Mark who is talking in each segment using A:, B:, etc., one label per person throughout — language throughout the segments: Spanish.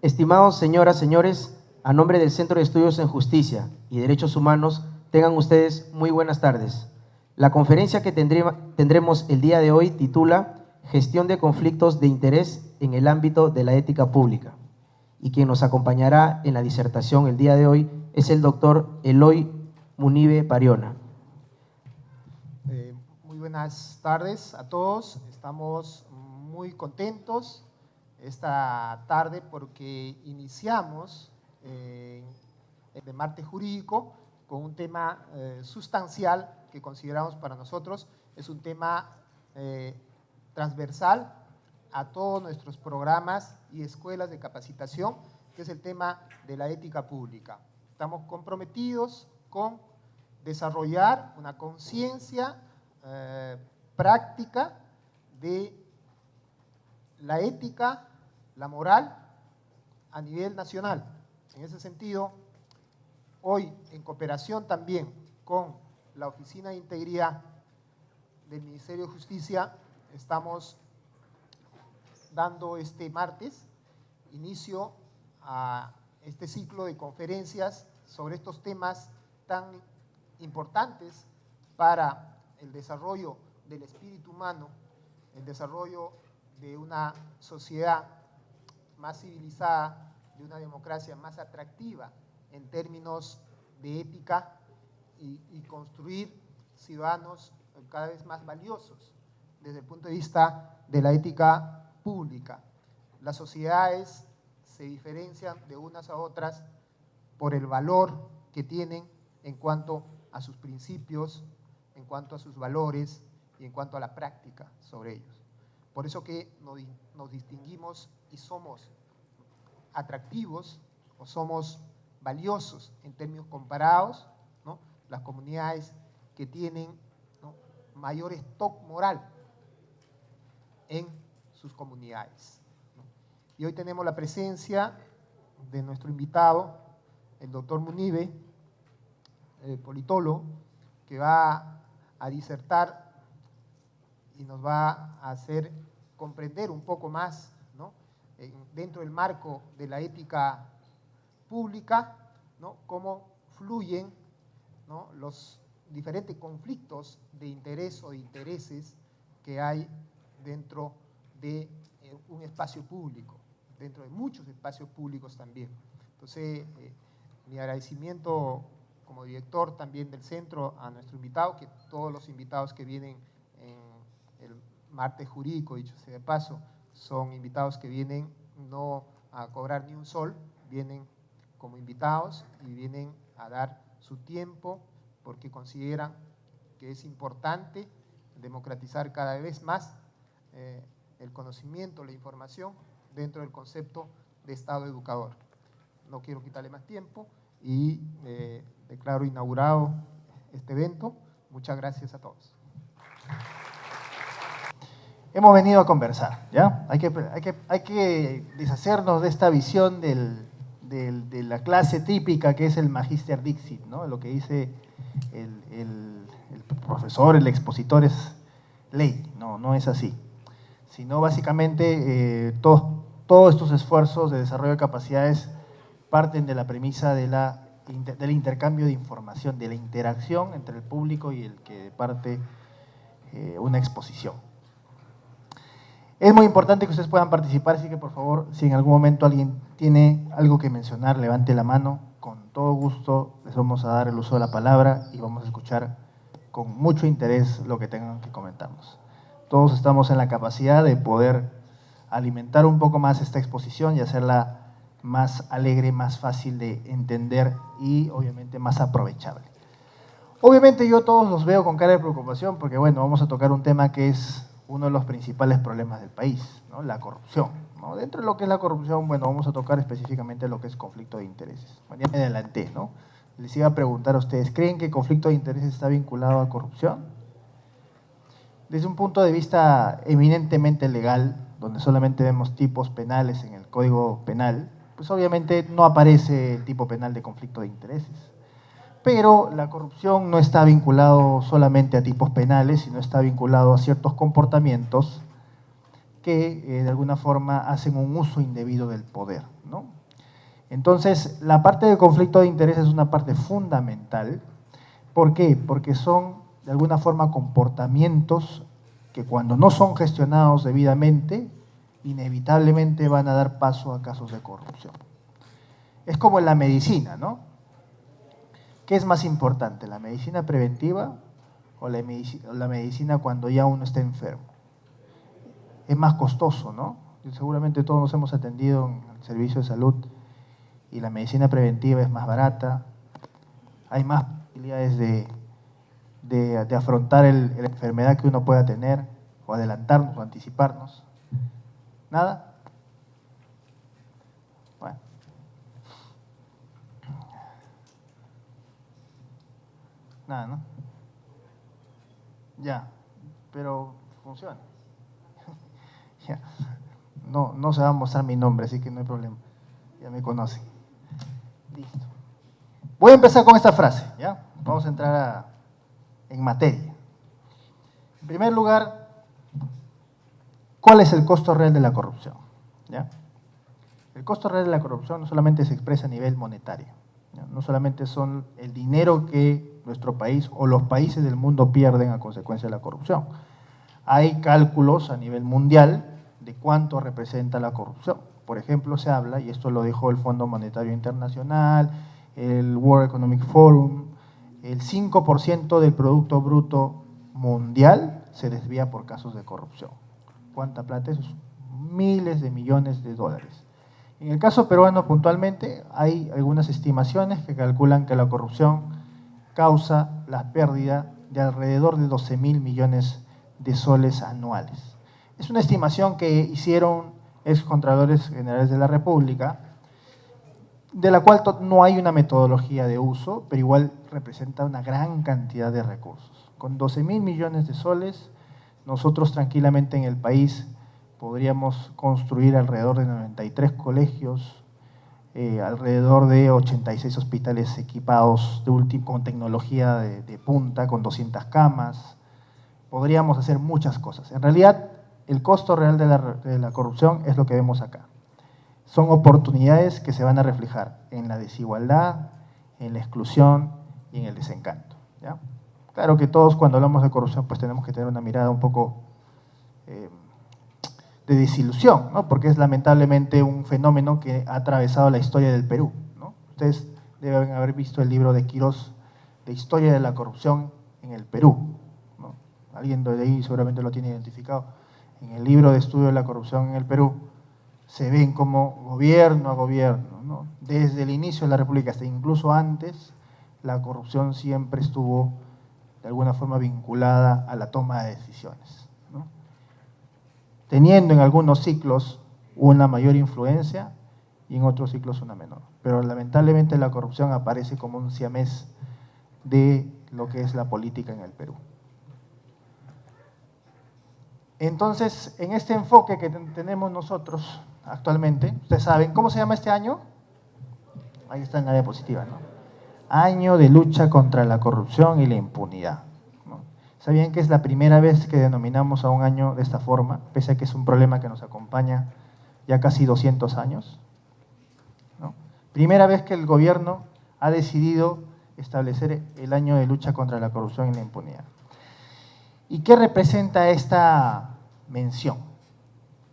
A: Estimados señoras, señores, a nombre del Centro de Estudios en Justicia y Derechos Humanos, tengan ustedes muy buenas tardes. La conferencia que tendremos el día de hoy titula Gestión de conflictos de interés en el ámbito de la ética pública. Y quien nos acompañará en la disertación el día de hoy es el doctor Eloy Munive Pariona.
B: Muy buenas tardes a todos. Estamos muy contentos esta tarde porque iniciamos el martes jurídico con un tema sustancial que consideramos para nosotros es un tema transversal a todos nuestros programas y escuelas de capacitación, que es el tema de la ética pública. Estamos comprometidos con desarrollar una conciencia práctica de la ética, la moral a nivel nacional. En ese sentido, hoy en cooperación también con la Oficina de Integridad del Ministerio de Justicia, estamos dando este martes inicio a este ciclo de conferencias sobre estos temas tan importantes para el desarrollo del espíritu humano, el desarrollo de una sociedad más civilizada, de una democracia más atractiva en términos de ética y construir ciudadanos cada vez más valiosos desde el punto de vista de la ética pública. Las sociedades se diferencian de unas a otras por el valor que tienen en cuanto a sus principios, en cuanto a sus valores y en cuanto a la práctica sobre ellos. Por eso que nos distinguimos y somos atractivos o somos valiosos en términos comparados, ¿no? Las comunidades que tienen, ¿no?, mayor stock moral en sus comunidades, ¿no? Y hoy tenemos la presencia de nuestro invitado, el doctor Munive, politólogo, que va a disertar y nos va a hacer comprender un poco más, ¿no?, dentro del marco de la ética pública, ¿no?, cómo fluyen, ¿no?, los diferentes conflictos de interés o de intereses que hay dentro de un espacio público, dentro de muchos espacios públicos también. Entonces, mi agradecimiento como director también del centro a nuestro invitado, que todos los invitados que vienen en el martes jurídico, dicho sea de paso, son invitados que vienen no a cobrar ni un sol, vienen como invitados y vienen a dar su tiempo porque consideran que es importante democratizar cada vez más el conocimiento, la información dentro del concepto de Estado educador. No quiero quitarle más tiempo y declaro inaugurado este evento. Muchas gracias a todos.
C: Hemos venido a conversar, ¿ya? Hay que deshacernos de esta visión de la clase típica que es el Magister Dixit, ¿no? Lo que dice el profesor, el expositor es ley, no es así. Sino básicamente todos estos esfuerzos de desarrollo de capacidades parten de la premisa del intercambio de información, de la interacción entre el público y el que parte una exposición. Es muy importante que ustedes puedan participar, así que por favor, si en algún momento alguien tiene algo que mencionar, levante la mano. Con todo gusto les vamos a dar el uso de la palabra y vamos a escuchar con mucho interés lo que tengan que comentarnos. Todos estamos en la capacidad de poder alimentar un poco más esta exposición y hacerla más alegre, más fácil de entender y obviamente más aprovechable. Obviamente yo todos los veo con cara de preocupación porque bueno, vamos a tocar un tema que es uno de los principales problemas del país, ¿no? La corrupción, ¿no? Dentro de lo que es la corrupción, bueno, vamos a tocar específicamente lo que es conflicto de intereses. Mañana me adelanté, ¿no? Les iba a preguntar a ustedes, ¿creen que el conflicto de intereses está vinculado a corrupción? Desde un punto de vista eminentemente legal, donde solamente vemos tipos penales en el Código Penal, pues obviamente no aparece el tipo penal de conflicto de intereses. Pero la corrupción no está vinculado solamente a tipos penales, sino está vinculado a ciertos comportamientos que de alguna forma hacen un uso indebido del poder, ¿no? Entonces, la parte de conflicto de interés es una parte fundamental. ¿Por qué? Porque son de alguna forma comportamientos que cuando no son gestionados debidamente, inevitablemente van a dar paso a casos de corrupción. Es como en la medicina, ¿no? ¿Qué es más importante, la medicina preventiva o la medicina cuando ya uno está enfermo? Es más costoso, ¿no? Seguramente todos nos hemos atendido en el servicio de salud y la medicina preventiva es más barata, hay más posibilidades de afrontar la enfermedad que uno pueda tener, o adelantarnos o anticiparnos. ¿Nada? Bueno. Nada, ¿no? Ya, pero funciona. Ya. No se va a mostrar mi nombre, así que no hay problema. Ya me conocen. Listo. Voy a empezar con esta frase, ¿ya? Vamos a entrar en materia. En primer lugar, ¿cuál es el costo real de la corrupción? ¿Ya? El costo real de la corrupción no solamente se expresa a nivel monetario, ¿ya? No solamente son el dinero que nuestro país o los países del mundo pierden a consecuencia de la corrupción. Hay cálculos a nivel mundial de cuánto representa la corrupción. Por ejemplo, se habla, y esto lo dijo el Fondo Monetario Internacional, el World Economic Forum, el 5% del Producto Bruto Mundial se desvía por casos de corrupción. ¿Cuánta plata es? Miles de millones de dólares. En el caso peruano puntualmente hay algunas estimaciones que calculan que la corrupción causa la pérdida de alrededor de 12.000 millones de soles anuales. Es una estimación que hicieron excontralores generales de la República, de la cual no hay una metodología de uso, pero igual representa una gran cantidad de recursos. Con 12.000 millones de soles, nosotros tranquilamente en el país podríamos construir alrededor de 93 colegios, alrededor de 86 hospitales equipados con tecnología de punta, con 200 camas. Podríamos hacer muchas cosas. En realidad, el costo real de la corrupción es lo que vemos acá. Son oportunidades que se van a reflejar en la desigualdad, en la exclusión y en el desencanto, ¿ya? Claro que todos cuando hablamos de corrupción pues tenemos que tener una mirada un poco de desilusión, ¿no? Porque es lamentablemente un fenómeno que ha atravesado la historia del Perú, ¿no? Ustedes deben haber visto el libro de Quirós, de Historia de la Corrupción en el Perú, ¿no? Alguien de ahí seguramente lo tiene identificado. En el libro de estudio de la corrupción en el Perú se ven como gobierno a gobierno, ¿no? Desde el inicio de la República hasta incluso antes, la corrupción siempre estuvo de alguna forma vinculada a la toma de decisiones, ¿no? Teniendo en algunos ciclos una mayor influencia y en otros ciclos una menor. Pero lamentablemente la corrupción aparece como un siamés de lo que es la política en el Perú. Entonces, en este enfoque que tenemos nosotros actualmente, ustedes saben, ¿cómo se llama este año? Ahí está en la diapositiva, ¿no? Año de lucha contra la corrupción y la impunidad, ¿no? ¿Sabían que es la primera vez que denominamos a un año de esta forma, pese a que es un problema que nos acompaña ya casi 200 años? ¿No? Primera vez que el gobierno ha decidido establecer el año de lucha contra la corrupción y la impunidad. ¿Y qué representa esta mención?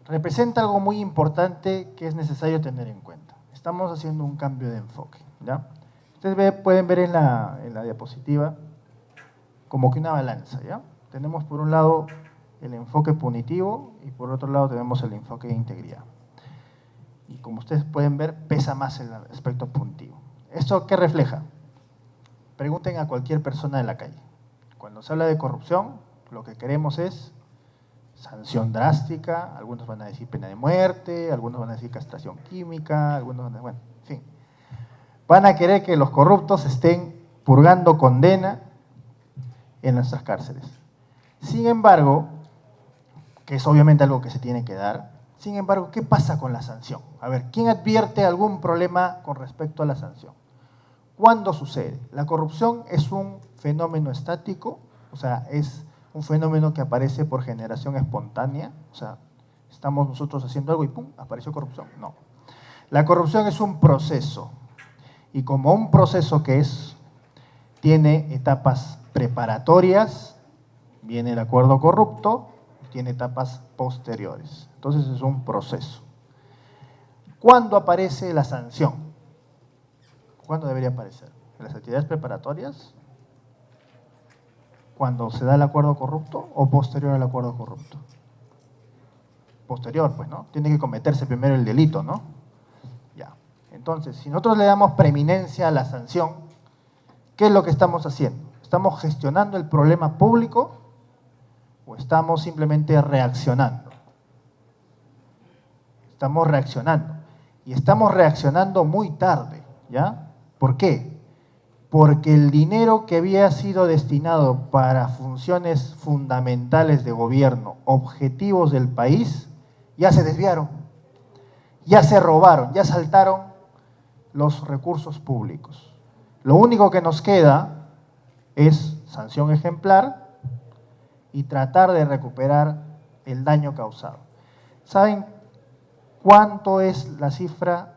C: Representa algo muy importante que es necesario tener en cuenta. Estamos haciendo un cambio de enfoque, ¿ya? Ustedes pueden ver en la diapositiva como que una balanza, ¿ya? Tenemos por un lado el enfoque punitivo y por otro lado tenemos el enfoque de integridad. Y como ustedes pueden ver, pesa más el aspecto punitivo. ¿Esto qué refleja? Pregunten a cualquier persona de la calle. Cuando se habla de corrupción, lo que queremos es sanción drástica, algunos van a decir pena de muerte, algunos van a decir castración química, algunos van a, bueno, en fin. Van a querer que los corruptos estén purgando condena en nuestras cárceles. Sin embargo, que es obviamente algo que se tiene que dar, sin embargo, ¿qué pasa con la sanción? A ver, ¿quién advierte algún problema con respecto a la sanción? ¿Cuándo sucede? La corrupción es un fenómeno estático, o sea, es un fenómeno que aparece por generación espontánea, o sea, Estamos nosotros haciendo algo y ¡pum!, apareció corrupción. No. La corrupción es un proceso, y como un proceso que es, tiene etapas preparatorias, viene el acuerdo corrupto, tiene etapas posteriores. Entonces es un proceso. ¿Cuándo aparece la sanción? ¿Cuándo debería aparecer? ¿En las actividades preparatorias? ¿Cuando se da el acuerdo corrupto o posterior al acuerdo corrupto? Posterior, pues, ¿no? Tiene que cometerse primero el delito, ¿no? Ya. Entonces, si nosotros le damos preeminencia a la sanción, ¿qué es lo que estamos haciendo? ¿Estamos gestionando el problema público o estamos simplemente reaccionando? Estamos reaccionando. Y estamos reaccionando muy tarde, ¿ya? ¿Por qué? Porque el dinero que había sido destinado para funciones fundamentales de gobierno, objetivos del país, ya se desviaron, ya se robaron, ya saltaron los recursos públicos. Lo único que nos queda es sanción ejemplar y tratar de recuperar el daño causado. ¿Saben cuánto es la cifra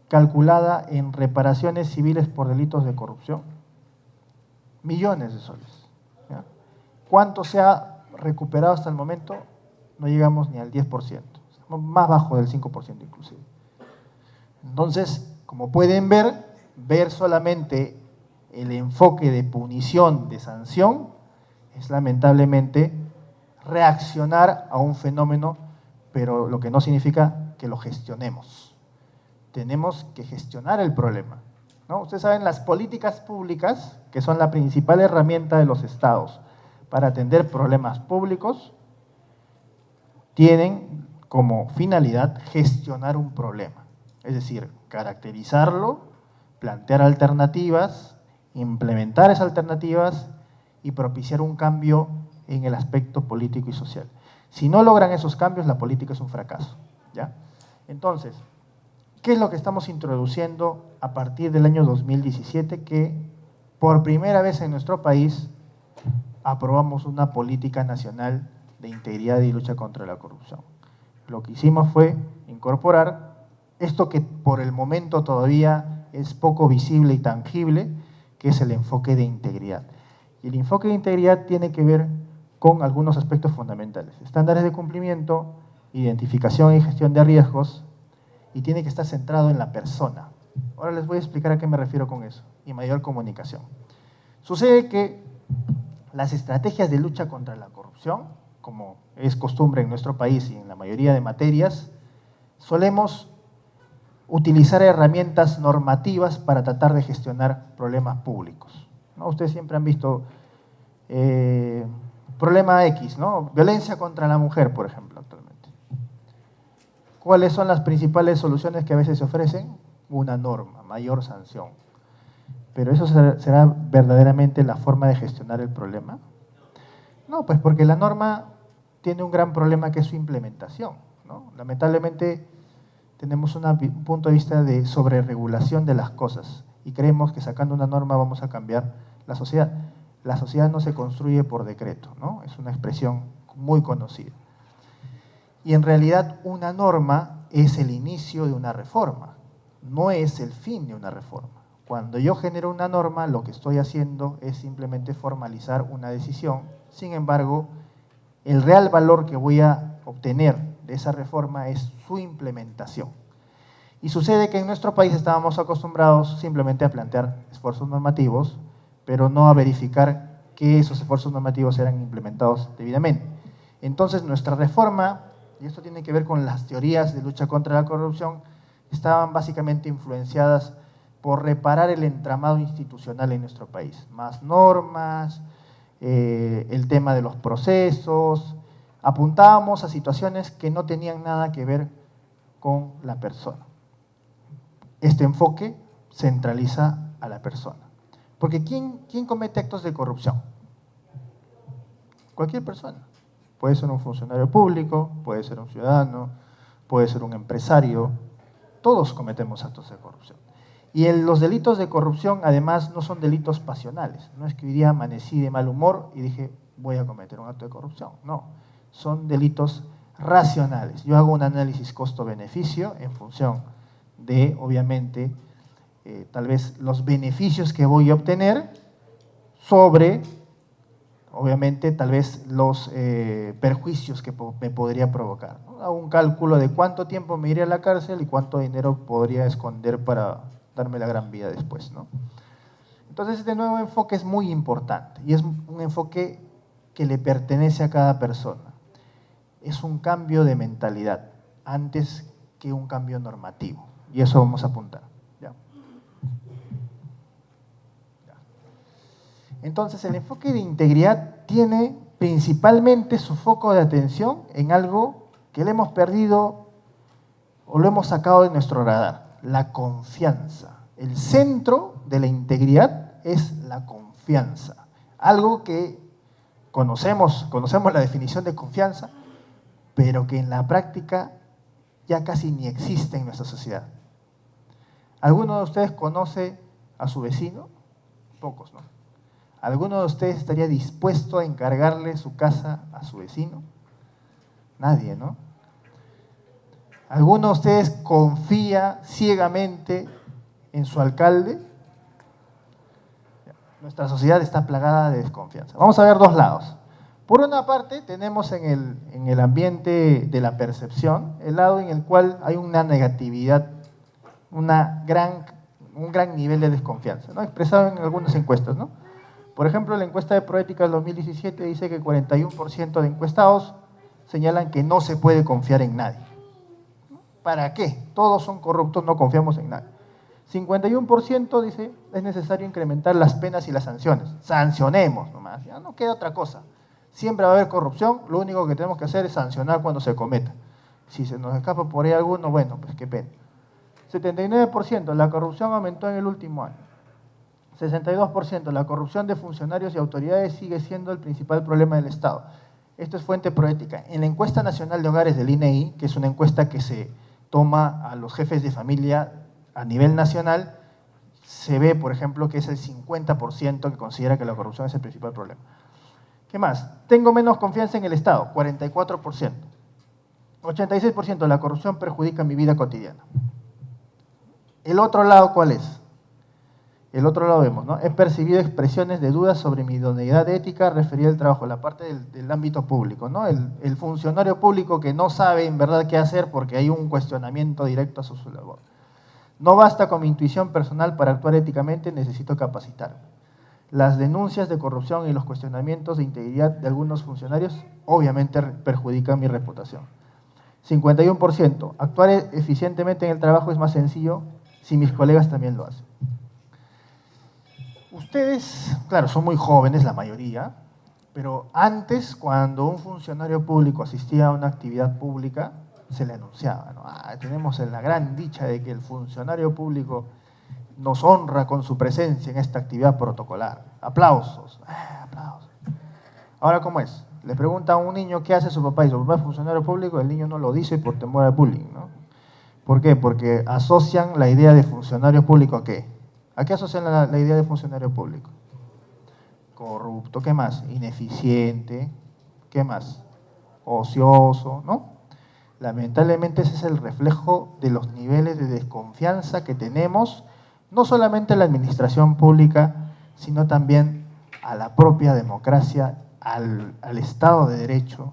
C: calculada en reparaciones civiles por delitos de corrupción? Millones de soles. ¿Ya? ¿Cuánto se ha recuperado hasta el momento? No llegamos ni al 10%, estamos más bajo del 5% inclusive. Entonces, como pueden ver solamente el enfoque de punición, de sanción, es lamentablemente reaccionar a un fenómeno, pero lo que no significa que lo gestionemos. Tenemos que gestionar el problema, ¿no? Ustedes saben, las políticas públicas, que son la principal herramienta de los estados para atender problemas públicos, tienen como finalidad gestionar un problema, es decir, caracterizarlo, plantear alternativas, implementar esas alternativas y propiciar un cambio en el aspecto político y social. Si no logran esos cambios, la política es un fracaso, ¿ya? Entonces, ¿qué es lo que estamos introduciendo a partir del año 2017? Que por primera vez en nuestro país aprobamos una política nacional de integridad y lucha contra la corrupción. Lo que hicimos fue incorporar esto que por el momento todavía es poco visible y tangible, que es el enfoque de integridad. Y el enfoque de integridad tiene que ver con algunos aspectos fundamentales: estándares de cumplimiento, identificación y gestión de riesgos, y tiene que estar centrado en la persona. Ahora les voy a explicar a qué me refiero con eso, y mayor comunicación. Sucede que las estrategias de lucha contra la corrupción, como es costumbre en nuestro país y en la mayoría de materias, solemos utilizar herramientas normativas para tratar de gestionar problemas públicos, ¿no? Ustedes siempre han visto problema X, ¿no? Violencia contra la mujer, por ejemplo, actualmente. ¿Cuáles son las principales soluciones que a veces se ofrecen? Una norma, mayor sanción. ¿Pero eso será verdaderamente la forma de gestionar el problema? No, pues porque la norma tiene un gran problema, que es su implementación, ¿no? Lamentablemente tenemos un punto de vista de sobreregulación de las cosas y creemos que sacando una norma vamos a cambiar la sociedad. La sociedad no se construye por decreto, ¿no? Es una expresión muy conocida. Y en realidad una norma es el inicio de una reforma, no es el fin de una reforma. Cuando yo genero una norma, lo que estoy haciendo es simplemente formalizar una decisión. Sin embargo, el real valor que voy a obtener de esa reforma es su implementación. Y sucede que en nuestro país estábamos acostumbrados simplemente a plantear esfuerzos normativos, pero no a verificar que esos esfuerzos normativos eran implementados debidamente. Entonces nuestra reforma, y esto tiene que ver con las teorías de lucha contra la corrupción, estaban básicamente influenciadas por reparar el entramado institucional en nuestro país. Más normas, el tema de los procesos, apuntábamos a situaciones que no tenían nada que ver con la persona. Este enfoque centraliza a la persona. Porque ¿quién comete actos de corrupción? Cualquier persona. Puede ser un funcionario público, puede ser un ciudadano, puede ser un empresario. Todos cometemos actos de corrupción. Y los delitos de corrupción, además, no son delitos pasionales. No es que hoy día amanecí de mal humor y dije, voy a cometer un acto de corrupción. No, son delitos racionales. Yo hago un análisis costo-beneficio en función de, obviamente, tal vez los beneficios que voy a obtener sobre, obviamente, tal vez los perjuicios que me podría provocar, ¿no? Hago un cálculo de cuánto tiempo me iré a la cárcel y cuánto dinero podría esconder para darme la gran vida después, ¿no? Entonces, este nuevo enfoque es muy importante y es un enfoque que le pertenece a cada persona. Es un cambio de mentalidad antes que un cambio normativo. Y eso vamos a apuntar. ¿Ya? Entonces, el enfoque de integridad tiene principalmente su foco de atención en algo que le hemos perdido o lo hemos sacado de nuestro radar, la confianza. El centro de la integridad es la confianza. Algo que conocemos la definición de confianza, pero que en la práctica ya casi ni existe en nuestra sociedad. ¿Alguno de ustedes conoce a su vecino? Pocos, ¿no? ¿Alguno de ustedes estaría dispuesto a encargarle su casa a su vecino? Nadie, ¿no? ¿Alguno de ustedes confía ciegamente en su alcalde? Nuestra sociedad está plagada de desconfianza. Vamos a ver dos lados. Por una parte, tenemos en el ambiente de la percepción, el lado en el cual hay una negatividad, un gran nivel de desconfianza, ¿no? Expresado en algunas encuestas, ¿no? Por ejemplo, la encuesta de Proética del 2017 dice que 41% de encuestados señalan que no se puede confiar en nadie. ¿Para qué? Todos son corruptos, no confiamos en nadie. 51% dice es necesario incrementar las penas y las sanciones. Sancionemos nomás, ya no queda otra cosa. Siempre va a haber corrupción, lo único que tenemos que hacer es sancionar cuando se cometa. Si se nos escapa por ahí alguno, bueno, pues qué pena. 79%, la corrupción aumentó en el último año. 62%, la corrupción de funcionarios y autoridades sigue siendo el principal problema del Estado. Esto es fuente Proética. En la encuesta nacional de hogares del INEI, que es una encuesta que se toma a los jefes de familia a nivel nacional, se ve, por ejemplo, que es el 50% que considera que la corrupción es el principal problema. ¿Qué más? Tengo menos confianza en el Estado, 44%. 86%, la corrupción perjudica mi vida cotidiana. ¿El otro lado cuál es? El otro lado vemos, ¿no? He percibido expresiones de dudas sobre mi idoneidad ética referida al trabajo, la parte del ámbito público, ¿no? El funcionario público que no sabe en verdad qué hacer porque hay un cuestionamiento directo a su labor. No basta con mi intuición personal para actuar éticamente, necesito capacitarme. Las denuncias de corrupción y los cuestionamientos de integridad de algunos funcionarios obviamente perjudican mi reputación. 51%. Actuar eficientemente en el trabajo es más sencillo si mis colegas también lo hacen. Ustedes, claro, son muy jóvenes la mayoría, pero antes, cuando un funcionario público asistía a una actividad pública, se le anunciaba, ¿no? Tenemos la gran dicha de que el funcionario público nos honra con su presencia en esta actividad protocolar. Aplausos, aplausos. Ahora, ¿cómo es? Le pregunta a un niño qué hace su papá y su papá es funcionario público, el niño no lo dice por temor al bullying, ¿no? ¿Por qué? Porque asocian la idea de funcionario público ¿a qué? ¿A qué asocian la idea de funcionario público? Corrupto, ¿qué más? Ineficiente, ¿qué más? Ocioso, ¿no? Lamentablemente ese es el reflejo de los niveles de desconfianza que tenemos, no solamente a la administración pública, sino también a la propia democracia, al Estado de Derecho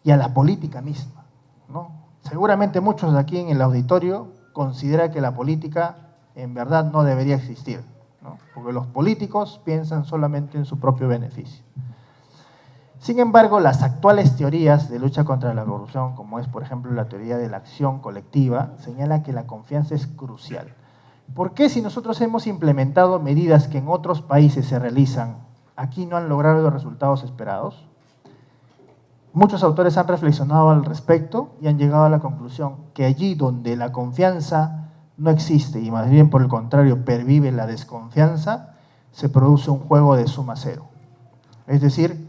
C: y a la política misma, ¿no? Seguramente muchos de aquí en el auditorio consideran que la política en verdad no debería existir, ¿no? Porque los políticos piensan solamente en su propio beneficio. Sin embargo, las actuales teorías de lucha contra la corrupción, como es por ejemplo la teoría de la acción colectiva, señala que la confianza es crucial. ¿Por qué si nosotros hemos implementado medidas que en otros países se realizan, aquí no han logrado los resultados esperados? Muchos autores han reflexionado al respecto y han llegado a la conclusión que allí donde la confianza no existe y más bien por el contrario pervive la desconfianza, se produce un juego de suma cero. Es decir,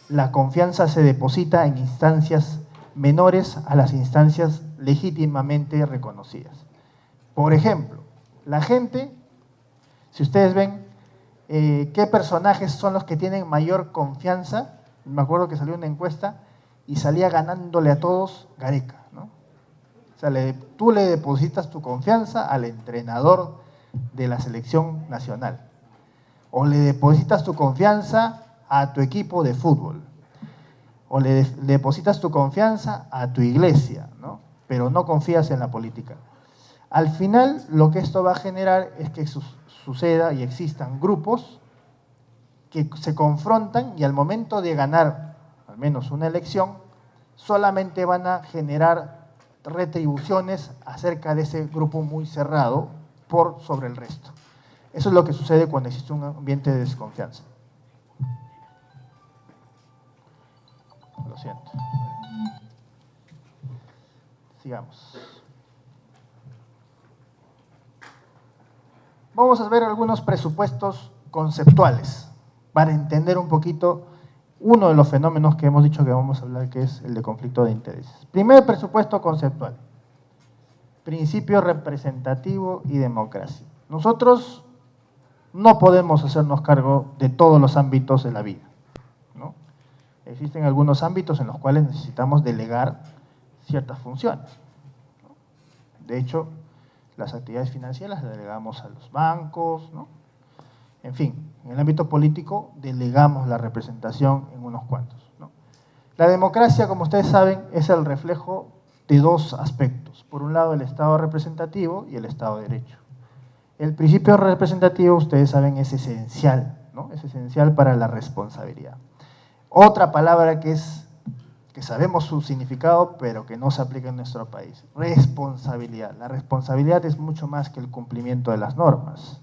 C: la confianza se deposita en instancias menores a las instancias legítimamente reconocidas. Por ejemplo, la gente, si ustedes ven qué personajes son los que tienen mayor confianza, me acuerdo que salió una encuesta y salía ganándole a todos Gareca, ¿no? O sea, tú le depositas tu confianza al entrenador de la selección nacional, o le depositas tu confianza a tu equipo de fútbol, o le depositas tu confianza a tu iglesia, ¿no? Pero no confías en la política. Al final, lo que esto va a generar es que suceda y existan grupos que se confrontan y al momento de ganar al menos una elección, solamente van a generar retribuciones acerca de ese grupo muy cerrado por sobre el resto. Eso es lo que sucede cuando existe un ambiente de desconfianza. Lo siento. Sigamos. Vamos a ver algunos presupuestos conceptuales para entender un poquito uno de los fenómenos que hemos dicho que vamos a hablar, que es el de conflicto de intereses. Primer presupuesto conceptual: principio representativo y democracia. Nosotros no podemos hacernos cargo de todos los ámbitos de la vida, ¿no? Existen algunos ámbitos en los cuales necesitamos delegar ciertas funciones, ¿no? De hecho, las actividades financieras las delegamos a los bancos, ¿no? En fin, en el ámbito político delegamos la representación en unos cuantos, ¿no? La democracia, como ustedes saben, es el reflejo de dos aspectos. Por un lado, el Estado representativo y el Estado de Derecho. El principio representativo, ustedes saben, es esencial, ¿no? Es esencial para la responsabilidad. Otra palabra que sabemos su significado, pero que no se aplica en nuestro país: responsabilidad. La responsabilidad es mucho más que el cumplimiento de las normas.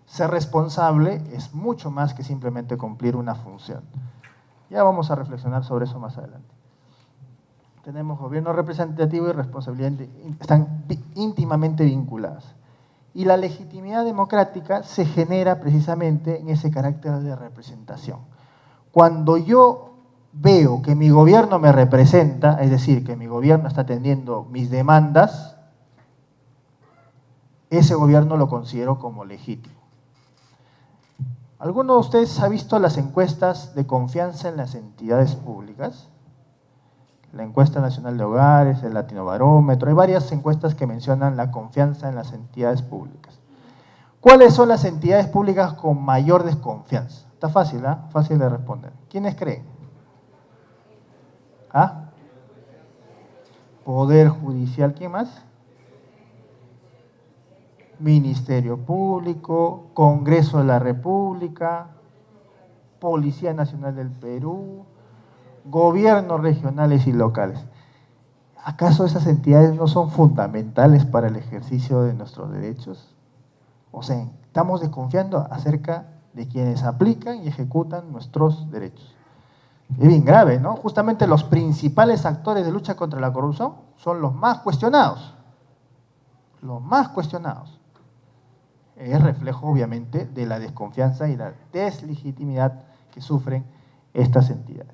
C: Ser responsable es mucho más que simplemente cumplir una función. Ya vamos a reflexionar sobre eso más adelante. Tenemos gobierno representativo y responsabilidad, están íntimamente vinculadas. Y la legitimidad democrática se genera precisamente en ese carácter de representación. Cuando yo veo que mi gobierno me representa, es decir, que mi gobierno está atendiendo mis demandas, ese gobierno lo considero como legítimo. ¿Alguno de ustedes ha visto las encuestas de confianza en las entidades públicas? La encuesta nacional de hogares, el Latinobarómetro, hay varias encuestas que mencionan la confianza en las entidades públicas. ¿Cuáles son las entidades públicas con mayor desconfianza? Está fácil, ¿ah? Fácil de responder. ¿Quiénes creen? ¿Ah? Poder Judicial, ¿quién más? Ministerio Público, Congreso de la República, Policía Nacional del Perú, gobiernos regionales y locales. ¿Acaso esas entidades no son fundamentales para el ejercicio de nuestros derechos? O sea, estamos desconfiando acerca de quienes aplican y ejecutan nuestros derechos. Es bien grave, ¿no? Justamente los principales actores de lucha contra la corrupción son los más cuestionados. Los más cuestionados. Es reflejo, obviamente, de la desconfianza y la deslegitimidad que sufren estas entidades.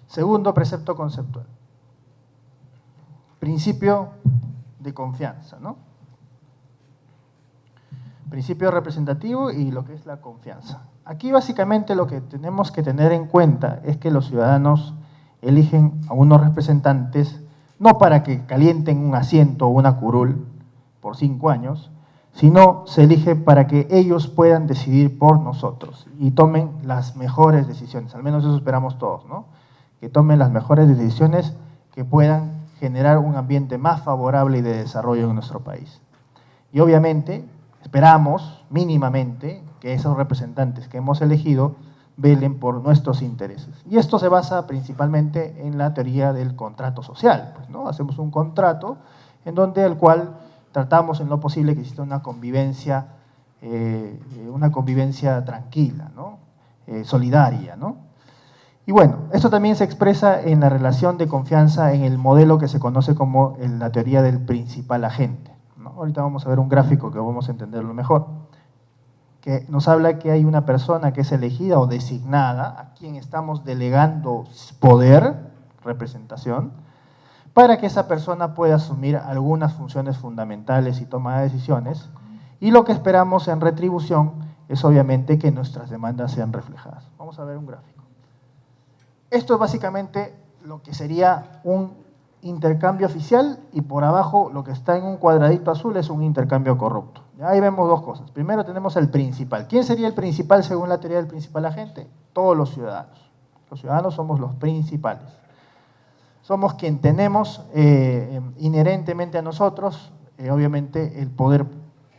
C: Segundo precepto conceptual: principio de confianza, ¿no? Principio representativo y lo que es la confianza. Aquí básicamente lo que tenemos que tener en cuenta es que los ciudadanos eligen a unos representantes no para que calienten un asiento o una curul por 5 años, sino se elige para que ellos puedan decidir por nosotros y tomen las mejores decisiones. Al menos eso esperamos todos, ¿no? Que tomen las mejores decisiones que puedan generar un ambiente más favorable y de desarrollo en nuestro país. Y obviamente esperamos mínimamente que esos representantes que hemos elegido velen por nuestros intereses. Y esto se basa principalmente en la teoría del contrato social, pues, ¿no? Hacemos un contrato en donde el cual tratamos en lo posible que exista una convivencia tranquila, ¿no? Solidaria, ¿no? Y bueno, esto también se expresa en la relación de confianza en el modelo que se conoce como la teoría del principal agente, ¿no? Ahorita vamos a ver un gráfico que vamos a entenderlo mejor, que nos habla que hay una persona que es elegida o designada, a quien estamos delegando poder, representación, para que esa persona pueda asumir algunas funciones fundamentales y toma de decisiones, y lo que esperamos en retribución es obviamente que nuestras demandas sean reflejadas. Vamos a ver un gráfico. Esto es básicamente lo que sería un intercambio oficial y por abajo lo que está en un cuadradito azul es un intercambio corrupto. Ahí vemos dos cosas. Primero tenemos el principal. ¿Quién sería el principal según la teoría del principal agente? Todos los ciudadanos. Los ciudadanos somos los principales. Somos quien tenemos inherentemente a nosotros, obviamente, el poder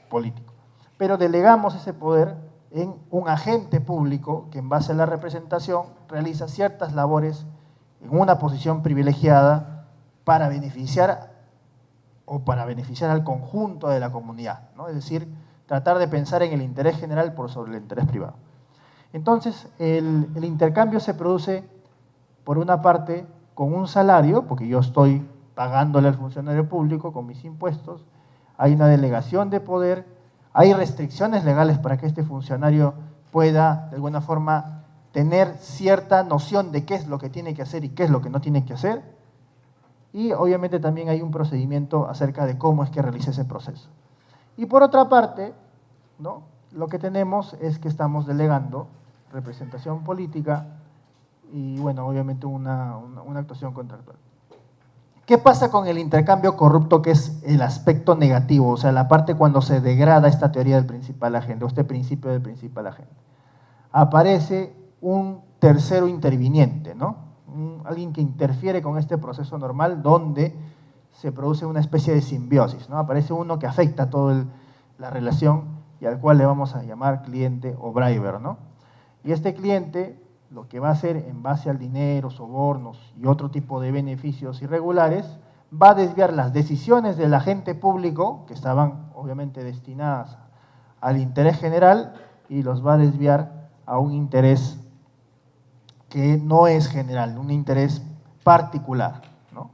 C: político. Pero delegamos ese poder en un agente público que en base a la representación realiza ciertas labores en una posición privilegiada para beneficiar al conjunto de la comunidad, ¿no? Es decir, tratar de pensar en el interés general por sobre el interés privado. Entonces, el intercambio se produce, por una parte, con un salario, porque yo estoy pagándole al funcionario público con mis impuestos, hay una delegación de poder, hay restricciones legales para que este funcionario pueda, de alguna forma, tener cierta noción de qué es lo que tiene que hacer y qué es lo que no tiene que hacer, y obviamente también hay un procedimiento acerca de cómo es que realiza ese proceso. Y por otra parte, ¿no?, lo que tenemos es que estamos delegando representación política y, bueno, obviamente una actuación contractual. ¿Qué pasa con el intercambio corrupto, que es el aspecto negativo? O sea, la parte cuando se degrada esta teoría del principal agente, o este principio del principal agente. Aparece un tercero interviniente, ¿no? Alguien que interfiere con este proceso normal donde se produce una especie de simbiosis, ¿no? Aparece uno que afecta toda la relación y al cual le vamos a llamar cliente o briber, ¿no? Y este cliente lo que va a hacer en base al dinero, sobornos y otro tipo de beneficios irregulares, va a desviar las decisiones del agente público, que estaban obviamente destinadas al interés general, y los va a desviar a un interés que no es general, un interés particular, ¿no?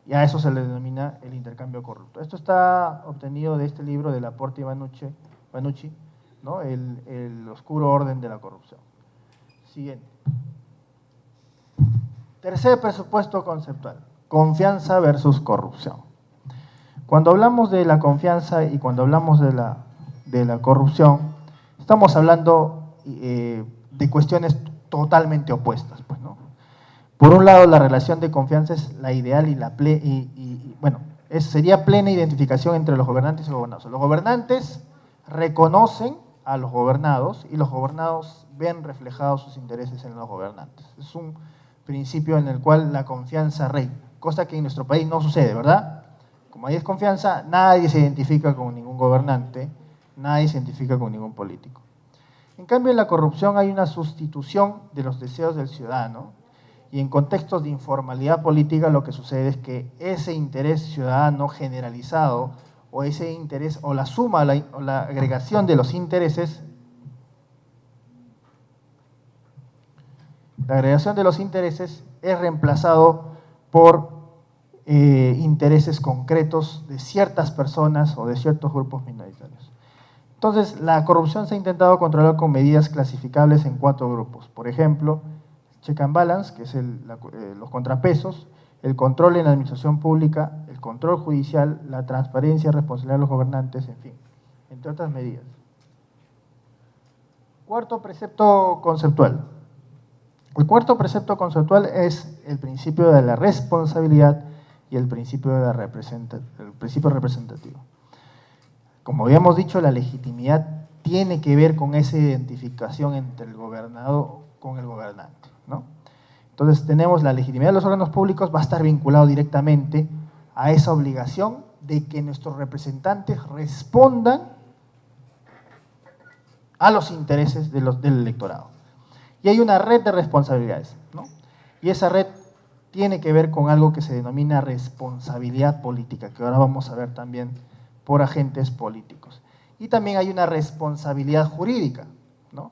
C: Y a eso se le denomina el intercambio corrupto. Esto está obtenido de este libro de Laporte y Vanucci, ¿no? El oscuro orden de la corrupción. Siguiente. Tercer presupuesto conceptual, confianza versus corrupción. Cuando hablamos de la confianza y cuando hablamos de la corrupción, estamos hablando de cuestiones totalmente opuestas, pues, ¿no? Por un lado, la relación de confianza es la ideal sería plena identificación entre los gobernantes y los gobernados. Los gobernantes reconocen a los gobernados y los gobernados ven reflejados sus intereses en los gobernantes. Es un principio en el cual la confianza reina, cosa que en nuestro país no sucede, ¿verdad? Como hay desconfianza, nadie se identifica con ningún gobernante, nadie se identifica con ningún político. En cambio, en la corrupción hay una sustitución de los deseos del ciudadano, y en contextos de informalidad política lo que sucede es que ese interés ciudadano generalizado, o ese interés, o la suma o la agregación de los intereses, es reemplazado por intereses concretos de ciertas personas o de ciertos grupos minoritarios. Entonces, la corrupción se ha intentado controlar con medidas clasificables en 4 grupos. Por ejemplo, check and balance, que es los contrapesos, el control en la administración pública, el control judicial, la transparencia y responsabilidad de los gobernantes, en fin, entre otras medidas. Cuarto precepto conceptual. El cuarto precepto conceptual es el principio de la responsabilidad y el principio representativo. Como habíamos dicho, la legitimidad tiene que ver con esa identificación entre el gobernado con el gobernante, ¿no? Entonces tenemos la legitimidad de los órganos públicos, va a estar vinculado directamente a esa obligación de que nuestros representantes respondan a los intereses del electorado. Y hay una red de responsabilidades, ¿no? Y esa red tiene que ver con algo que se denomina responsabilidad política, que ahora vamos a ver también por agentes políticos. Y también hay una responsabilidad jurídica, ¿no?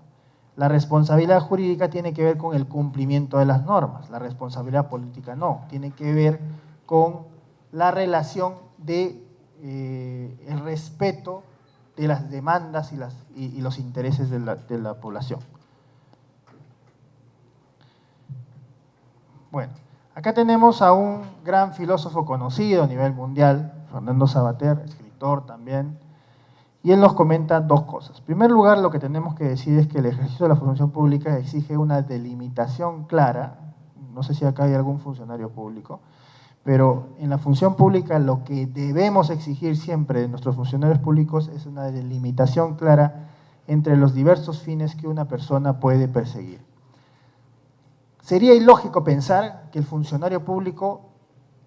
C: La responsabilidad jurídica tiene que ver con el cumplimiento de las normas, la responsabilidad política no, tiene que ver con la relación de el respeto de las demandas y los intereses de la población. Bueno, acá tenemos a un gran filósofo conocido a nivel mundial, Fernando Savater, escritor también, y él nos comenta 2 cosas. En primer lugar, lo que tenemos que decir es que el ejercicio de la función pública exige una delimitación clara, no sé si acá hay algún funcionario público, pero en la función pública lo que debemos exigir siempre de nuestros funcionarios públicos es una delimitación clara entre los diversos fines que una persona puede perseguir. Sería ilógico pensar que el funcionario público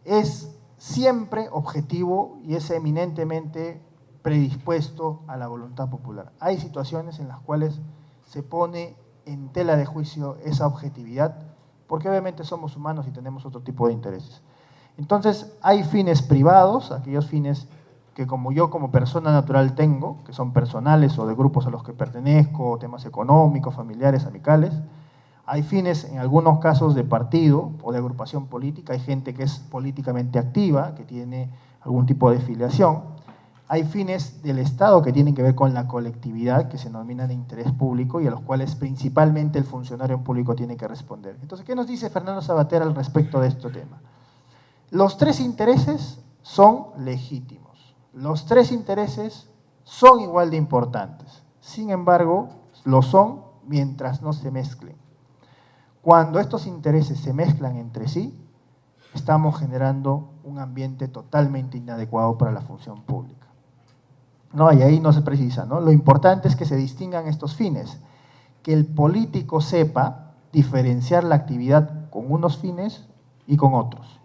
C: es siempre objetivo y es eminentemente predispuesto a la voluntad popular. Hay situaciones en las cuales se pone en tela de juicio esa objetividad, porque obviamente somos humanos y tenemos otro tipo de intereses. Entonces, hay fines privados, aquellos fines que como yo como persona natural tengo, que son personales o de grupos a los que pertenezco, temas económicos, familiares, amicales. Hay fines, en algunos casos, de partido o de agrupación política. Hay gente que es políticamente activa, que tiene algún tipo de filiación. Hay fines del Estado que tienen que ver con la colectividad, que se denominan de interés público y a los cuales principalmente el funcionario público tiene que responder. Entonces, ¿qué nos dice Fernando Savater al respecto de este tema? Los tres intereses son legítimos. Los tres intereses son igual de importantes. Sin embargo, lo son mientras no se mezclen. Cuando estos intereses se mezclan entre sí, estamos generando un ambiente totalmente inadecuado para la función pública. No, y ahí no se precisa, ¿no? Lo importante es que se distingan estos fines, que el político sepa diferenciar la actividad con unos fines y con otros.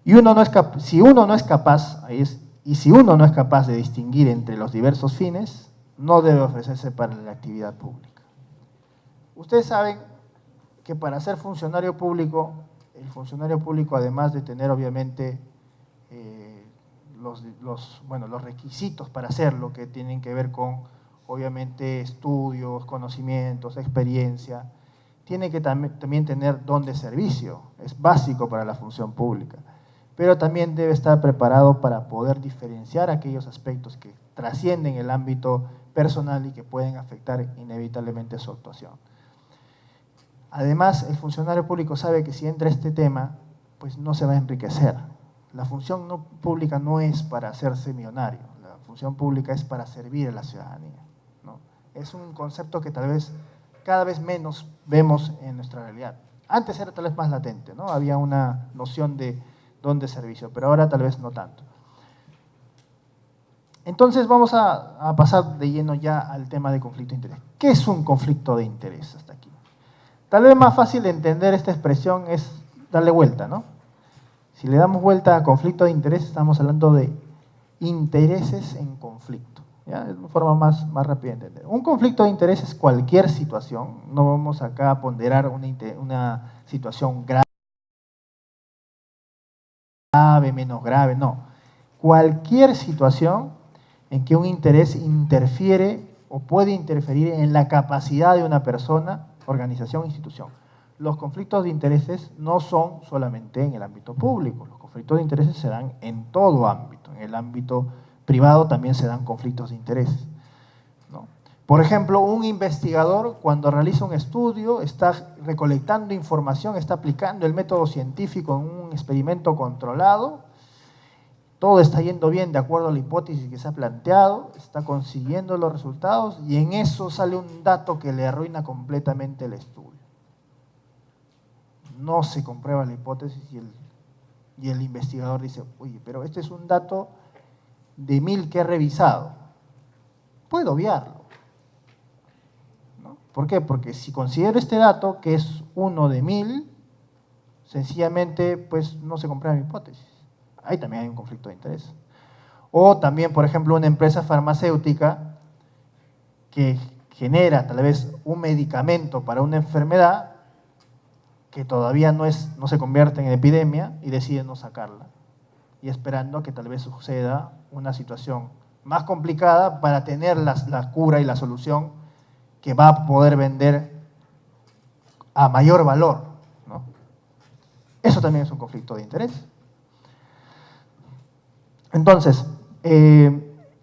C: Y si uno no es capaz de distinguir entre los diversos fines, no debe ofrecerse para la actividad pública. Ustedes saben que para ser funcionario público, el funcionario público, además de tener obviamente los requisitos para hacerlo, que tienen que ver con obviamente estudios, conocimientos, experiencia, tiene que también tener don de servicio, es básico para la función pública, pero también debe estar preparado para poder diferenciar aquellos aspectos que trascienden el ámbito personal y que pueden afectar inevitablemente su actuación. Además, el funcionario público sabe que si entra este tema, pues no se va a enriquecer. La función pública no es para hacerse millonario, la función pública es para servir a la ciudadanía, ¿no? Es un concepto que tal vez cada vez menos vemos en nuestra realidad. Antes era tal vez más latente, ¿no? Había una noción de don de servicio, pero ahora tal vez no tanto. Entonces vamos a pasar de lleno ya al tema de conflicto de interés. ¿Qué es un conflicto de interés hasta aquí? Tal vez más fácil de entender esta expresión es darle vuelta, ¿no? Si le damos vuelta a conflicto de interés, estamos hablando de intereses en conflicto, ¿ya? Es una forma más rápida de entender. Un conflicto de interés es cualquier situación, no vamos acá a ponderar una situación grave, menos grave, no. Cualquier situación en que un interés interfiere o puede interferir en la capacidad de una persona, organización o institución. Los conflictos de intereses no son solamente en el ámbito público, los conflictos de intereses se dan en todo ámbito. En el ámbito privado también se dan conflictos de interés, ¿no? Por ejemplo, un investigador cuando realiza un estudio está recolectando información, está aplicando el método científico en un experimento controlado, todo está yendo bien de acuerdo a la hipótesis que se ha planteado, está consiguiendo los resultados y en eso sale un dato que le arruina completamente el estudio. No se comprueba la hipótesis y el investigador dice, oye, pero este es un dato de 1000 que he revisado, puedo obviarlo, ¿no? ¿Por qué? Porque si considero este dato, que es uno de 1000, sencillamente pues no se comprueba mi hipótesis. Ahí también hay un conflicto de interés. O también, por ejemplo, una empresa farmacéutica que genera tal vez un medicamento para una enfermedad que todavía no se convierte en epidemia y decide no sacarla, y esperando a que tal vez suceda una situación más complicada para tener la cura y la solución que va a poder vender a mayor valor, ¿no? Eso también es un conflicto de interés. Entonces,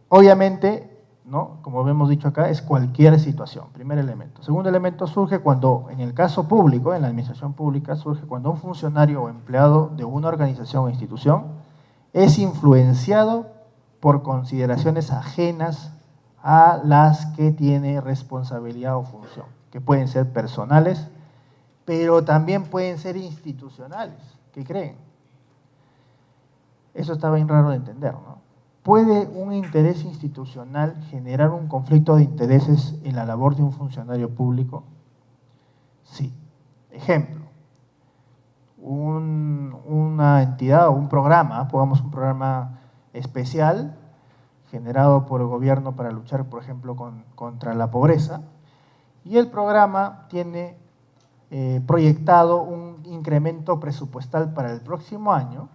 C: obviamente, ¿no? Como hemos dicho acá, es cualquier situación, primer elemento. Segundo elemento surge cuando, en el caso público, en la administración pública, surge cuando un funcionario o empleado de una organización o institución es influenciado por consideraciones ajenas a las que tiene responsabilidad o función, que pueden ser personales, pero también pueden ser institucionales. ¿Qué creen? Eso está bien raro de entender, ¿no? ¿Puede un interés institucional generar un conflicto de intereses en la labor de un funcionario público? Sí. Ejemplo, una entidad o un programa, pongamos un programa especial generado por el gobierno para luchar, por ejemplo, contra la pobreza, y el programa tiene proyectado un incremento presupuestal para el próximo año.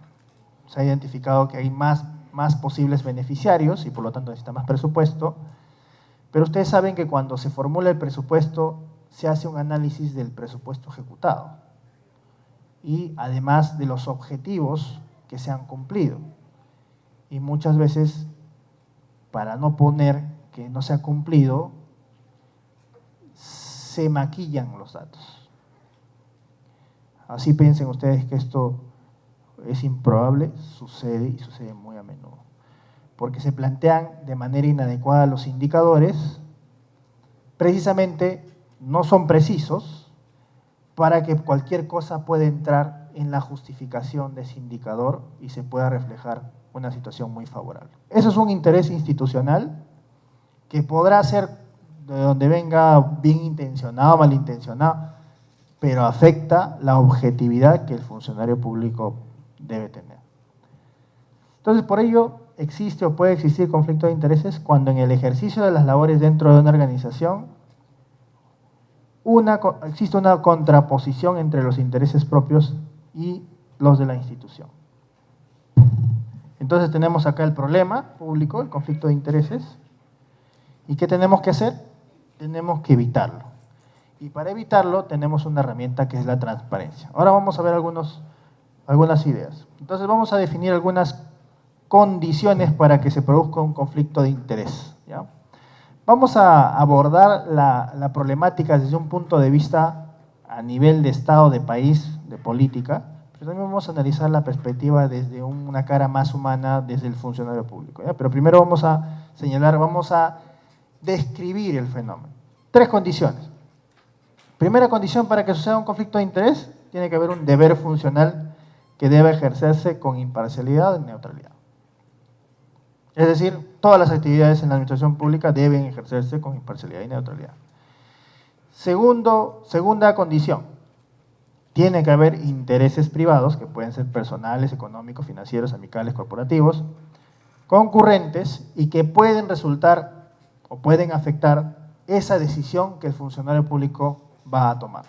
C: Se ha identificado que hay más posibles beneficiarios y por lo tanto necesita más presupuesto, pero ustedes saben que cuando se formula el presupuesto se hace un análisis del presupuesto ejecutado y además de los objetivos que se han cumplido. Y muchas veces, para no poner que no se ha cumplido, se maquillan los datos. Así piensen ustedes que esto es improbable, sucede y sucede muy a menudo. Porque se plantean de manera inadecuada los indicadores, precisamente no son precisos para que cualquier cosa pueda entrar en la justificación de ese indicador y se pueda reflejar una situación muy favorable. Eso es un interés institucional que podrá ser de donde venga bien intencionado, malintencionado, pero afecta la objetividad que el funcionario público debe tener. Entonces, por ello, existe o puede existir conflicto de intereses cuando en el ejercicio de las labores dentro de una organización existe una contraposición entre los intereses propios y los de la institución. Entonces tenemos acá el problema público, el conflicto de intereses, ¿y qué tenemos que hacer? Tenemos que evitarlo. Y para evitarlo tenemos una herramienta que es la transparencia. Ahora vamos a ver algunas ideas. Entonces vamos a definir algunas condiciones para que se produzca un conflicto de interés, ¿ya? Vamos a abordar la problemática desde un punto de vista a nivel de Estado, de país, de política, pero también vamos a analizar la perspectiva desde una cara más humana, desde el funcionario público, ¿ya? Pero primero vamos a describir el fenómeno. 3 condiciones. Primera condición para que suceda un conflicto de interés, tiene que haber un deber funcional que debe ejercerse con imparcialidad y neutralidad. Es decir, todas las actividades en la administración pública deben ejercerse con imparcialidad y neutralidad. Segunda condición, tiene que haber intereses privados, que pueden ser personales, económicos, financieros, amicales, corporativos, concurrentes y que pueden resultar o pueden afectar esa decisión que el funcionario público va a tomar.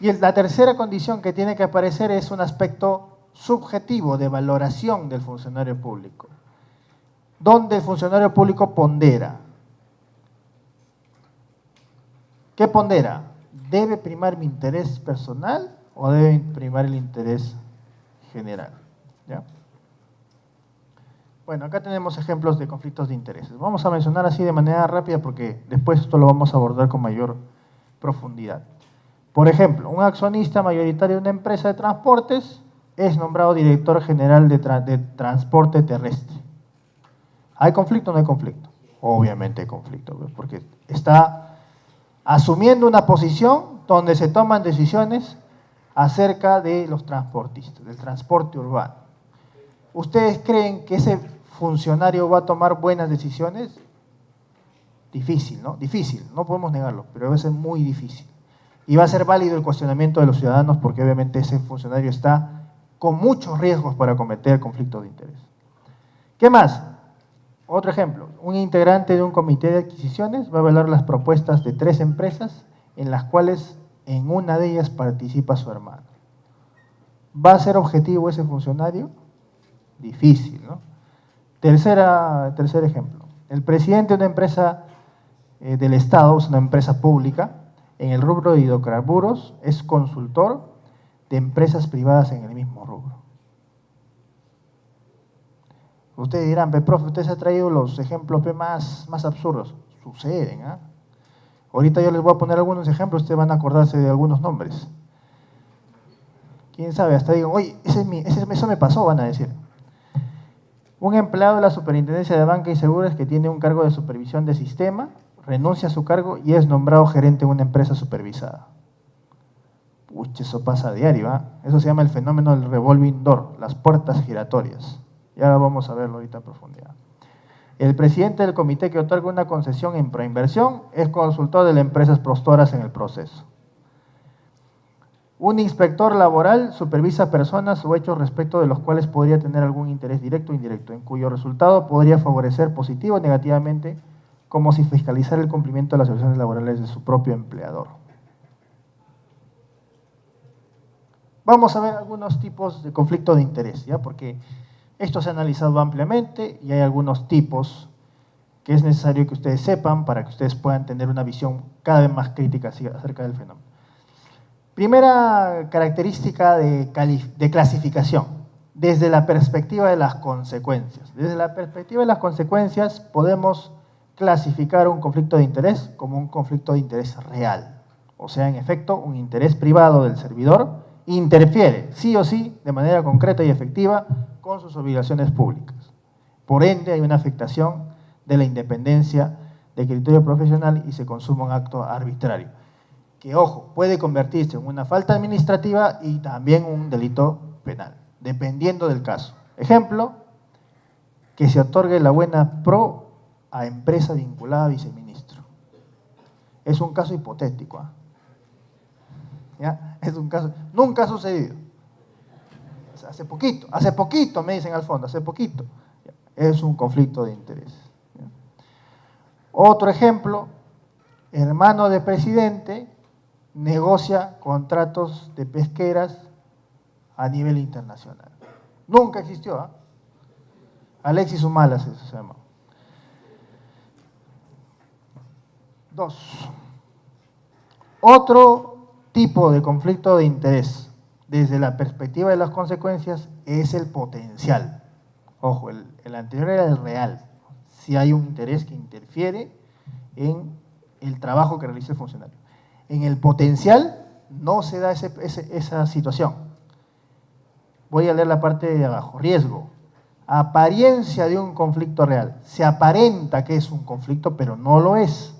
C: Y la tercera condición que tiene que aparecer es un aspecto subjetivo de valoración del funcionario público, donde el funcionario público pondera. ¿Qué pondera? ¿Debe primar mi interés personal o debe primar el interés general? ¿Ya? Bueno, acá tenemos ejemplos de conflictos de intereses. Vamos a mencionar así de manera rápida porque después esto lo vamos a abordar con mayor profundidad. Por ejemplo, un accionista mayoritario de una empresa de transportes es nombrado director general de transporte terrestre. ¿Hay conflicto o no hay conflicto? Obviamente hay conflicto, porque está asumiendo una posición donde se toman decisiones acerca de los transportistas, del transporte urbano. ¿Ustedes creen que ese funcionario va a tomar buenas decisiones? Difícil, ¿no? Difícil, no podemos negarlo, pero va a ser muy difícil. Y va a ser válido el cuestionamiento de los ciudadanos porque obviamente ese funcionario está con muchos riesgos para cometer conflictos de interés. ¿Qué más? Otro ejemplo, un integrante de un comité de adquisiciones va a evaluar las propuestas de 3 empresas en las cuales en una de ellas participa su hermano. ¿Va a ser objetivo ese funcionario? Difícil, ¿no? Tercer ejemplo, el presidente de una empresa del Estado, es una empresa pública, en el rubro de hidrocarburos, es consultor de empresas privadas en el mismo rubro. Ustedes dirán, profe, usted se ha traído los ejemplos más absurdos. Suceden, ¿ah? Ahorita yo les voy a poner algunos ejemplos, ustedes van a acordarse de algunos nombres. ¿Quién sabe? Hasta digo, oye, eso me pasó, van a decir. Un empleado de la Superintendencia de Banca y Seguros que tiene un cargo de supervisión de sistema, renuncia a su cargo y es nombrado gerente de una empresa supervisada. Uy, eso pasa a diario, ¿ah? Eso se llama el fenómeno del revolving door, las puertas giratorias. Y ahora vamos a verlo ahorita a profundidad. El presidente del comité que otorga una concesión en proinversión es consultor de las empresas prostoras en el proceso. Un inspector laboral supervisa personas o hechos respecto de los cuales podría tener algún interés directo o indirecto, en cuyo resultado podría favorecer positivo o negativamente, como si fiscalizara el cumplimiento de las obligaciones laborales de su propio empleador. Vamos a ver algunos tipos de conflicto de interés, ¿ya? Porque esto se ha analizado ampliamente y hay algunos tipos que es necesario que ustedes sepan para que ustedes puedan tener una visión cada vez más crítica acerca del fenómeno. Primera característica de clasificación, desde la perspectiva de las consecuencias. Desde la perspectiva de las consecuencias podemos clasificar un conflicto de interés como un conflicto de interés real. O sea, en efecto, un interés privado del servidor interfiere, sí o sí, de manera concreta y efectiva, con sus obligaciones públicas. Por ende, hay una afectación de la independencia del criterio profesional y se consuma un acto arbitrario, que, ojo, puede convertirse en una falta administrativa y también un delito penal, dependiendo del caso. Ejemplo, que se otorgue la buena pro a empresa vinculada a viceministro. Es un caso hipotético, ¿eh? ¿Ya? Es un caso, nunca ha sucedido. Hace poquito me dicen al fondo, hace poquito. Es un conflicto de interés. ¿Ya? Otro ejemplo, hermano de presidente negocia contratos de pesqueras a nivel internacional. Nunca existió, ¿eh? Alexis Humalas, eso se llama. 2. Otro tipo de conflicto de interés, desde la perspectiva de las consecuencias, es el potencial. Ojo, el anterior era el real. Si hay un interés que interfiere en el trabajo que realiza el funcionario. En el potencial no se da esa situación. Voy a leer la parte de abajo. Riesgo. Apariencia de un conflicto real. Se aparenta que es un conflicto, pero no lo es.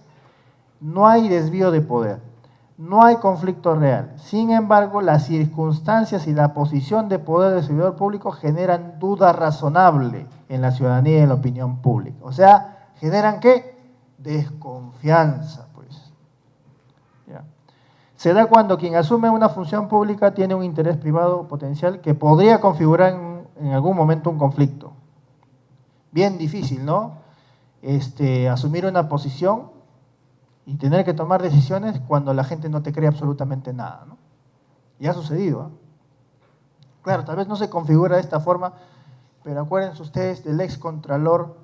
C: No hay desvío de poder. No hay conflicto real. Sin embargo, las circunstancias y la posición de poder del servidor público generan duda razonable en la ciudadanía y en la opinión pública. O sea, ¿generan qué? Desconfianza, pues. ¿Ya? Se da cuando quien asume una función pública tiene un interés privado potencial que podría configurar en algún momento un conflicto. Bien difícil, ¿no? Asumir una posición y tener que tomar decisiones cuando la gente no te cree absolutamente nada, ¿no? Y ha sucedido, ¿eh? Claro, tal vez no se configura de esta forma, pero acuérdense ustedes del ex contralor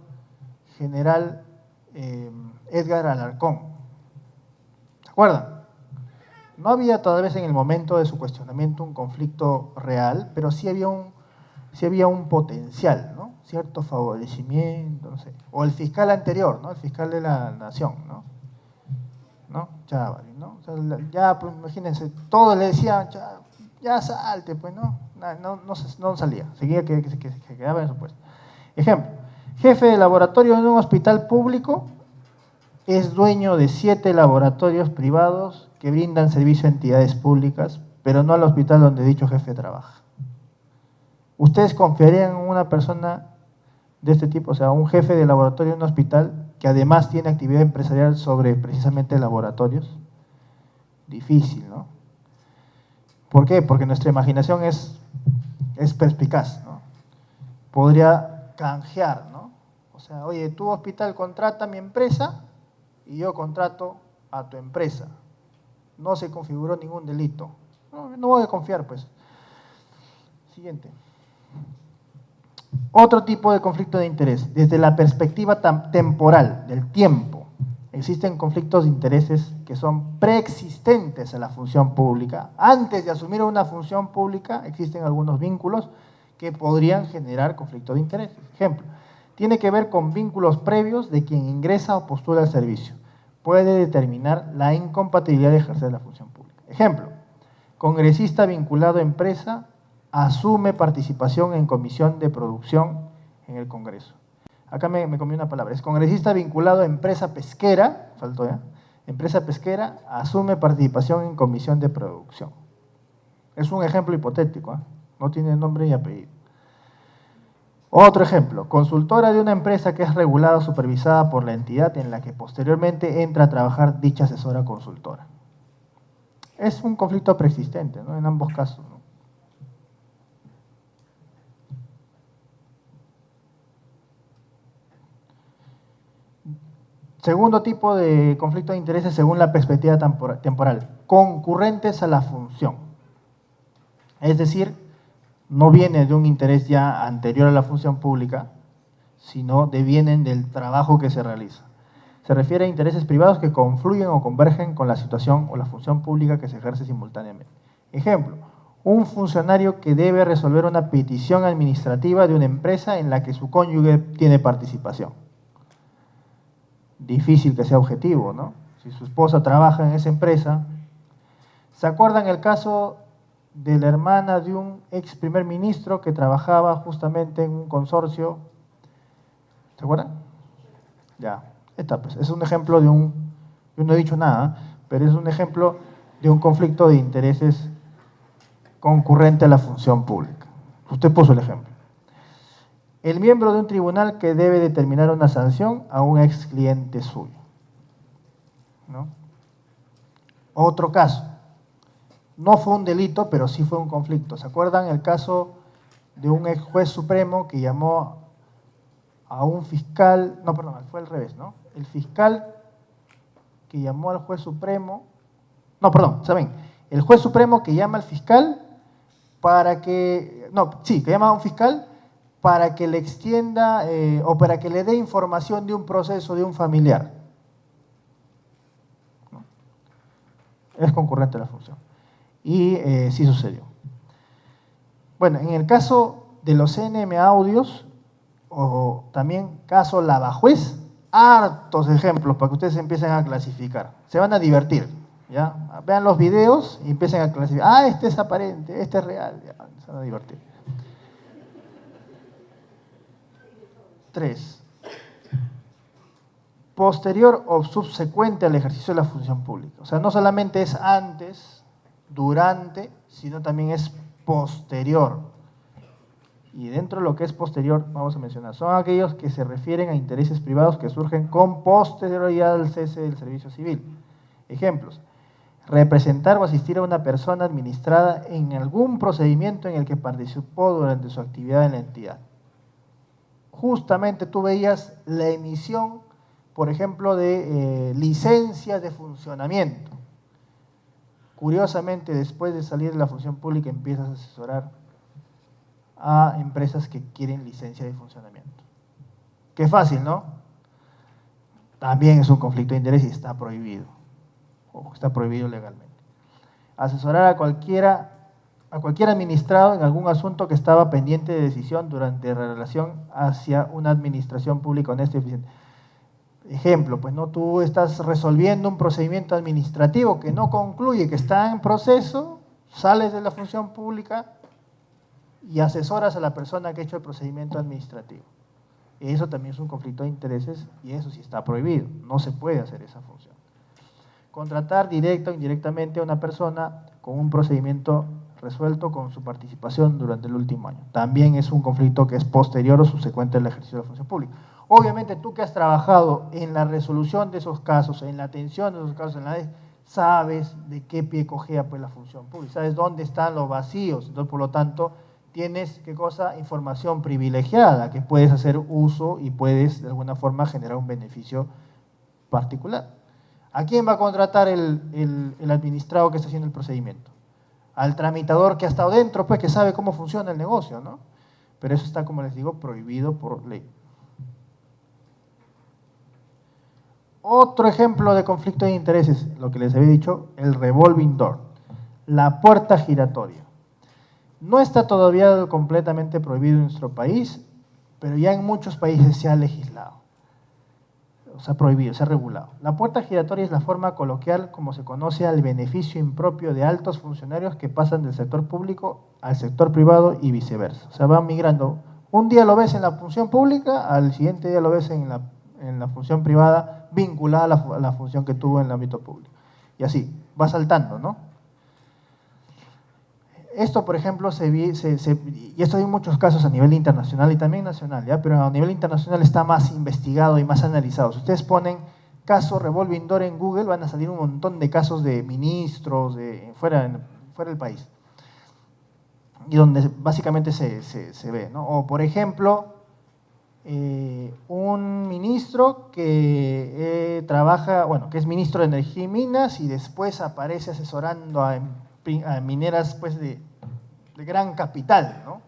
C: general Edgar Alarcón. ¿Se acuerdan? No había todavía en el momento de su cuestionamiento un conflicto real, pero sí había un potencial, ¿no? Cierto favorecimiento, no sé. O el fiscal anterior, ¿no? El fiscal de la nación, ¿no? Chávez, ¿no? O sea, ya, pues, imagínense, todos le decían, ya salte, pues, no salía, seguía que quedaba en su puesto. Ejemplo, jefe de laboratorio en un hospital público es dueño de 7 laboratorios privados que brindan servicio a entidades públicas, pero no al hospital donde dicho jefe trabaja. ¿Ustedes confiarían en una persona de este tipo, o sea, un jefe de laboratorio en un hospital que además tiene actividad empresarial sobre precisamente laboratorios? Difícil, ¿no? ¿Por qué? Porque nuestra imaginación es perspicaz, ¿no? Podría canjear, ¿no? O sea, oye, tu hospital contrata a mi empresa y yo contrato a tu empresa. No se configuró ningún delito. No voy a confiar, pues. Siguiente. Otro tipo de conflicto de interés, desde la perspectiva temporal, del tiempo. Existen conflictos de intereses que son preexistentes a la función pública. Antes de asumir una función pública, existen algunos vínculos que podrían generar conflicto de intereses. Ejemplo, tiene que ver con vínculos previos de quien ingresa o postula al servicio. Puede determinar la incompatibilidad de ejercer la función pública. Ejemplo, congresista vinculado a empresa asume participación en comisión de producción en el Congreso. Acá me comí una palabra. Es congresista vinculado a empresa pesquera, faltó ya, empresa pesquera, asume participación en comisión de producción. Es un ejemplo hipotético, ¿eh? No tiene nombre ni apellido. Otro ejemplo, consultora de una empresa que es regulada o supervisada por la entidad en la que posteriormente entra a trabajar dicha asesora consultora. Es un conflicto preexistente, ¿no? En ambos casos, ¿no? Segundo tipo de conflicto de intereses según la perspectiva temporal, concurrentes a la función. Es decir, no viene de un interés ya anterior a la función pública, sino devienen del trabajo que se realiza. Se refiere a intereses privados que confluyen o convergen con la situación o la función pública que se ejerce simultáneamente. Ejemplo, un funcionario que debe resolver una petición administrativa de una empresa en la que su cónyuge tiene participación. Difícil que sea objetivo, ¿no? Si su esposa trabaja en esa empresa. ¿Se acuerdan el caso de la hermana de un ex primer ministro que trabajaba justamente en un consorcio? ¿Se acuerdan? Ya, pues, es un ejemplo de un, yo no he dicho nada, pero es un ejemplo de un conflicto de intereses concurrente a la función pública. Usted puso el ejemplo. El miembro de un tribunal que debe determinar una sanción a un ex cliente suyo, ¿no? Otro caso, no fue un delito, pero sí fue un conflicto. ¿Se acuerdan el caso de un ex juez supremo que llamó a un fiscal, no, perdón, fue al revés, ¿no? El fiscal que llamó al juez supremo, no, perdón, ¿saben? El juez supremo que llama al fiscal para que, no, sí, que llama a un fiscal para que le extienda o para que le dé información de un proceso de un familiar. ¿No? Es concurrente a la función. Y sí sucedió. Bueno, en el caso de los CNM audios, o también caso Lavajuez, hartos ejemplos para que ustedes empiecen a clasificar. Se van a divertir, ¿ya? Vean los videos y empiecen a clasificar. Ah, este es aparente, este es real. Ya, se van a divertir. 3. Posterior o subsecuente al ejercicio de la función pública. O sea, no solamente es antes, durante, sino también es posterior. Y dentro de lo que es posterior, vamos a mencionar, son aquellos que se refieren a intereses privados que surgen con posterioridad al cese del servicio civil. Ejemplos: representar o asistir a una persona administrada en algún procedimiento en el que participó durante su actividad en la entidad. Justamente tú veías la emisión, por ejemplo, de licencias de funcionamiento. Curiosamente, después de salir de la función pública, empiezas a asesorar a empresas que quieren licencia de funcionamiento. Qué fácil, ¿no? También es un conflicto de interés y está prohibido. O está prohibido legalmente. Asesorar a cualquier administrado en algún asunto que estaba pendiente de decisión durante la relación hacia una administración pública honesta y eficiente. Ejemplo, pues no, tú estás resolviendo un procedimiento administrativo que no concluye, que está en proceso, sales de la función pública y asesoras a la persona que ha hecho el procedimiento administrativo. Eso también es un conflicto de intereses y eso sí está prohibido, no se puede hacer esa función. Contratar directa o indirectamente a una persona con un procedimiento resuelto con su participación durante el último año. También es un conflicto que es posterior o subsecuente al ejercicio de la función pública. Obviamente tú que has trabajado en la resolución de esos casos, en la atención de esos casos, sabes de qué pie cojea pues la función pública, sabes dónde están los vacíos, entonces por lo tanto tienes, ¿qué cosa? Información privilegiada que puedes hacer uso y puedes de alguna forma generar un beneficio particular. ¿A quién va a contratar el administrado que está haciendo el procedimiento? Al tramitador que ha estado dentro, pues que sabe cómo funciona el negocio, ¿no? Pero eso está, como les digo, prohibido por ley. Otro ejemplo de conflicto de intereses, lo que les había dicho, el revolving door, la puerta giratoria. No está todavía completamente prohibido en nuestro país, pero ya en muchos países se ha legislado. Se ha prohibido, se ha regulado. La puerta giratoria es la forma coloquial como se conoce al beneficio impropio de altos funcionarios que pasan del sector público al sector privado y viceversa. O sea, van migrando. Un día lo ves en la función pública, al siguiente día lo ves en la función privada vinculada a la función que tuvo en el ámbito público. Y así, va saltando, ¿no? Esto, por ejemplo, y esto hay muchos casos a nivel internacional y también nacional, ¿ya? Pero a nivel internacional está más investigado y más analizado. Si ustedes ponen caso revolving door en Google, van a salir un montón de casos de ministros fuera del país. Y donde básicamente se ve, ¿no? O, por ejemplo, un ministro que trabaja, bueno, que es ministro de Energía y Minas y después aparece asesorando a mineras pues, de gran capital, ¿no?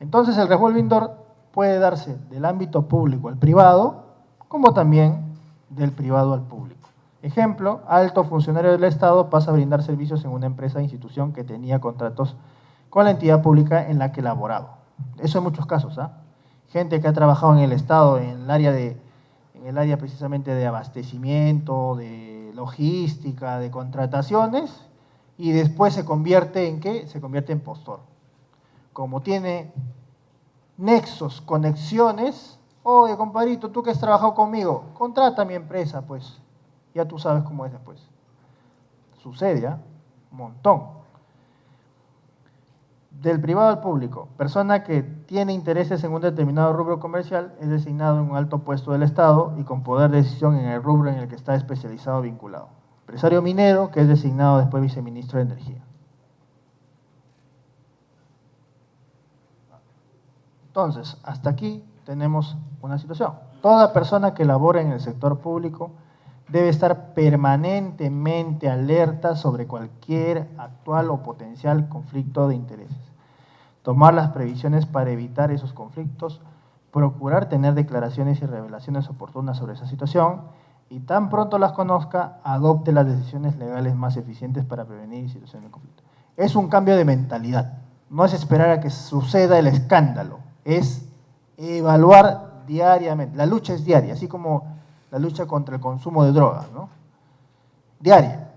C: Entonces el revolving door puede darse del ámbito público al privado, como también del privado al público. Ejemplo, alto funcionario del Estado pasa a brindar servicios en una empresa o institución que tenía contratos con la entidad pública en la que laboraba. Eso en muchos casos, ¿ah? Gente que ha trabajado en el Estado, en el área precisamente de abastecimiento, de logística, de contrataciones, y después se convierte ¿en qué? Se convierte en postor. Como tiene nexos, conexiones, oye, compadrito, tú que has trabajado conmigo, contrata a mi empresa, pues, ya tú sabes cómo es después. Sucede, ¿ah? Un montón. Del privado al público, persona que tiene intereses en un determinado rubro comercial es designado en un alto puesto del Estado y con poder de decisión en el rubro en el que está especializado o vinculado. Empresario minero que es designado después viceministro de Energía. Entonces, hasta aquí tenemos una situación. Toda persona que labora en el sector público debe estar permanentemente alerta sobre cualquier actual o potencial conflicto de intereses. Tomar las previsiones para evitar esos conflictos, procurar tener declaraciones y revelaciones oportunas sobre esa situación y tan pronto las conozca, adopte las decisiones legales más eficientes para prevenir situaciones de conflicto. Es un cambio de mentalidad, no es esperar a que suceda el escándalo, es evaluar diariamente. La lucha es diaria, así como la lucha contra el consumo de drogas, ¿no? Diaria,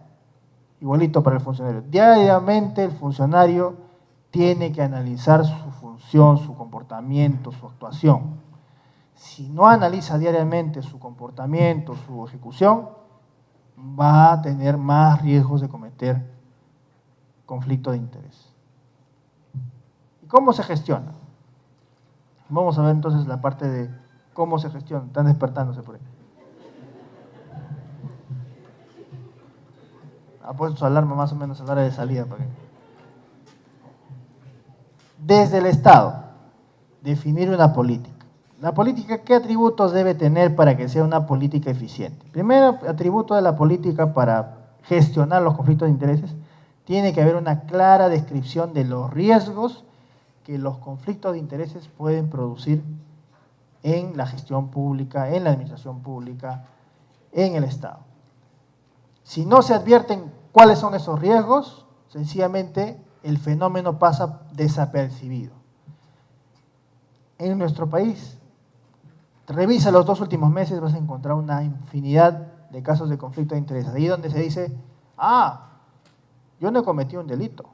C: igualito para el funcionario. Diariamente el funcionario tiene que analizar su función, su comportamiento, su actuación. Si no analiza diariamente su comportamiento, su ejecución, va a tener más riesgos de cometer conflicto de interés. ¿Y cómo se gestiona? Vamos a ver entonces la parte de cómo se gestiona. Están despertándose por ahí. Ha puesto su alarma más o menos a la hora de salida para que... Desde el Estado, definir una política. La política, ¿qué atributos debe tener para que sea una política eficiente? Primer atributo de la política para gestionar los conflictos de intereses, tiene que haber una clara descripción de los riesgos que los conflictos de intereses pueden producir en la gestión pública, en la administración pública, en el Estado. Si no se advierten cuáles son esos riesgos, sencillamente el fenómeno pasa desapercibido. En nuestro país, revisa los 2 últimos meses, vas a encontrar una infinidad de casos de conflicto de intereses. Ahí donde se dice, yo no he cometido un delito,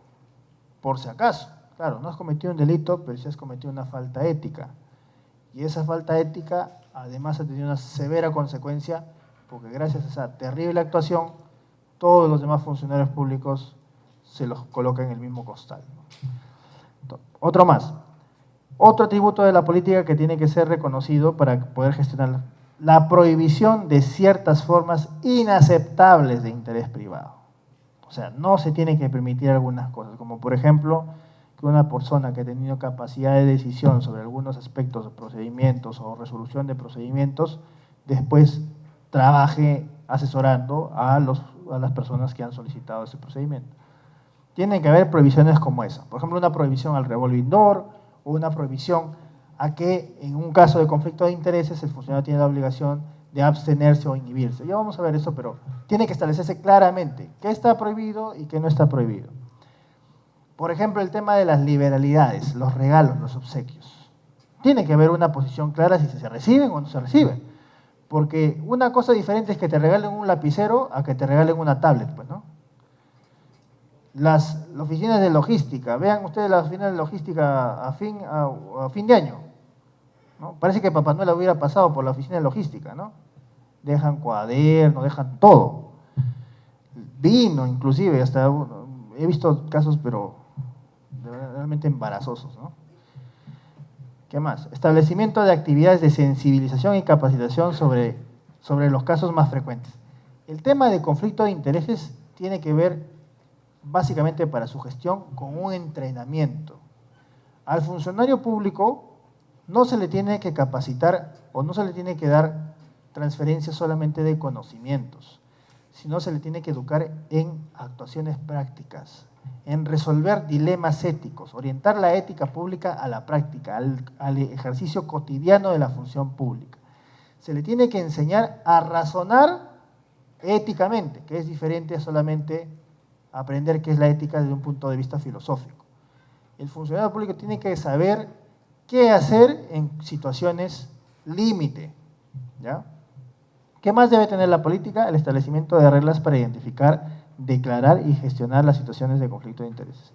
C: por si acaso. Claro, no has cometido un delito, pero sí has cometido una falta ética. Y esa falta ética, además, ha tenido una severa consecuencia, porque gracias a esa terrible actuación, todos los demás funcionarios públicos se los coloca en el mismo costal. Otro más. Otro atributo de la política que tiene que ser reconocido para poder gestionarla. La prohibición de ciertas formas inaceptables de interés privado. O sea, no se tiene que permitir algunas cosas, como por ejemplo, que una persona que ha tenido capacidad de decisión sobre algunos aspectos de procedimientos o resolución de procedimientos, después trabaje asesorando a las personas que han solicitado ese procedimiento. Tienen que haber prohibiciones como esa. Por ejemplo, una prohibición al revolving door o una prohibición a que en un caso de conflicto de intereses el funcionario tiene la obligación de abstenerse o inhibirse. Ya vamos a ver eso, pero tiene que establecerse claramente qué está prohibido y qué no está prohibido. Por ejemplo, el tema de las liberalidades, los regalos, los obsequios. Tiene que haber una posición clara si se reciben o no se reciben. Porque una cosa diferente es que te regalen un lapicero a que te regalen una tablet, pues, ¿no? Las oficinas de logística, vean ustedes las oficinas de logística a fin de año, ¿no? Parece que Papá Noel hubiera pasado por la oficina de logística, ¿no? Dejan cuadernos, dejan todo. vino inclusive, hasta he visto casos, pero realmente embarazosos, ¿no? ¿Qué más? Establecimiento de actividades de sensibilización y capacitación sobre los casos más frecuentes. El tema de conflicto de intereses tiene que ver, básicamente para su gestión, con un entrenamiento. Al funcionario público no se le tiene que capacitar o no se le tiene que dar transferencias solamente de conocimientos, sino se le tiene que educar en actuaciones prácticas, en resolver dilemas éticos, orientar la ética pública a la práctica, al ejercicio cotidiano de la función pública. Se le tiene que enseñar a razonar éticamente, que es diferente a solamente aprender qué es la ética desde un punto de vista filosófico. El funcionario público tiene que saber qué hacer en situaciones límite, ¿ya? ¿Qué más debe tener la política? El establecimiento de reglas para identificar, declarar y gestionar las situaciones de conflicto de intereses.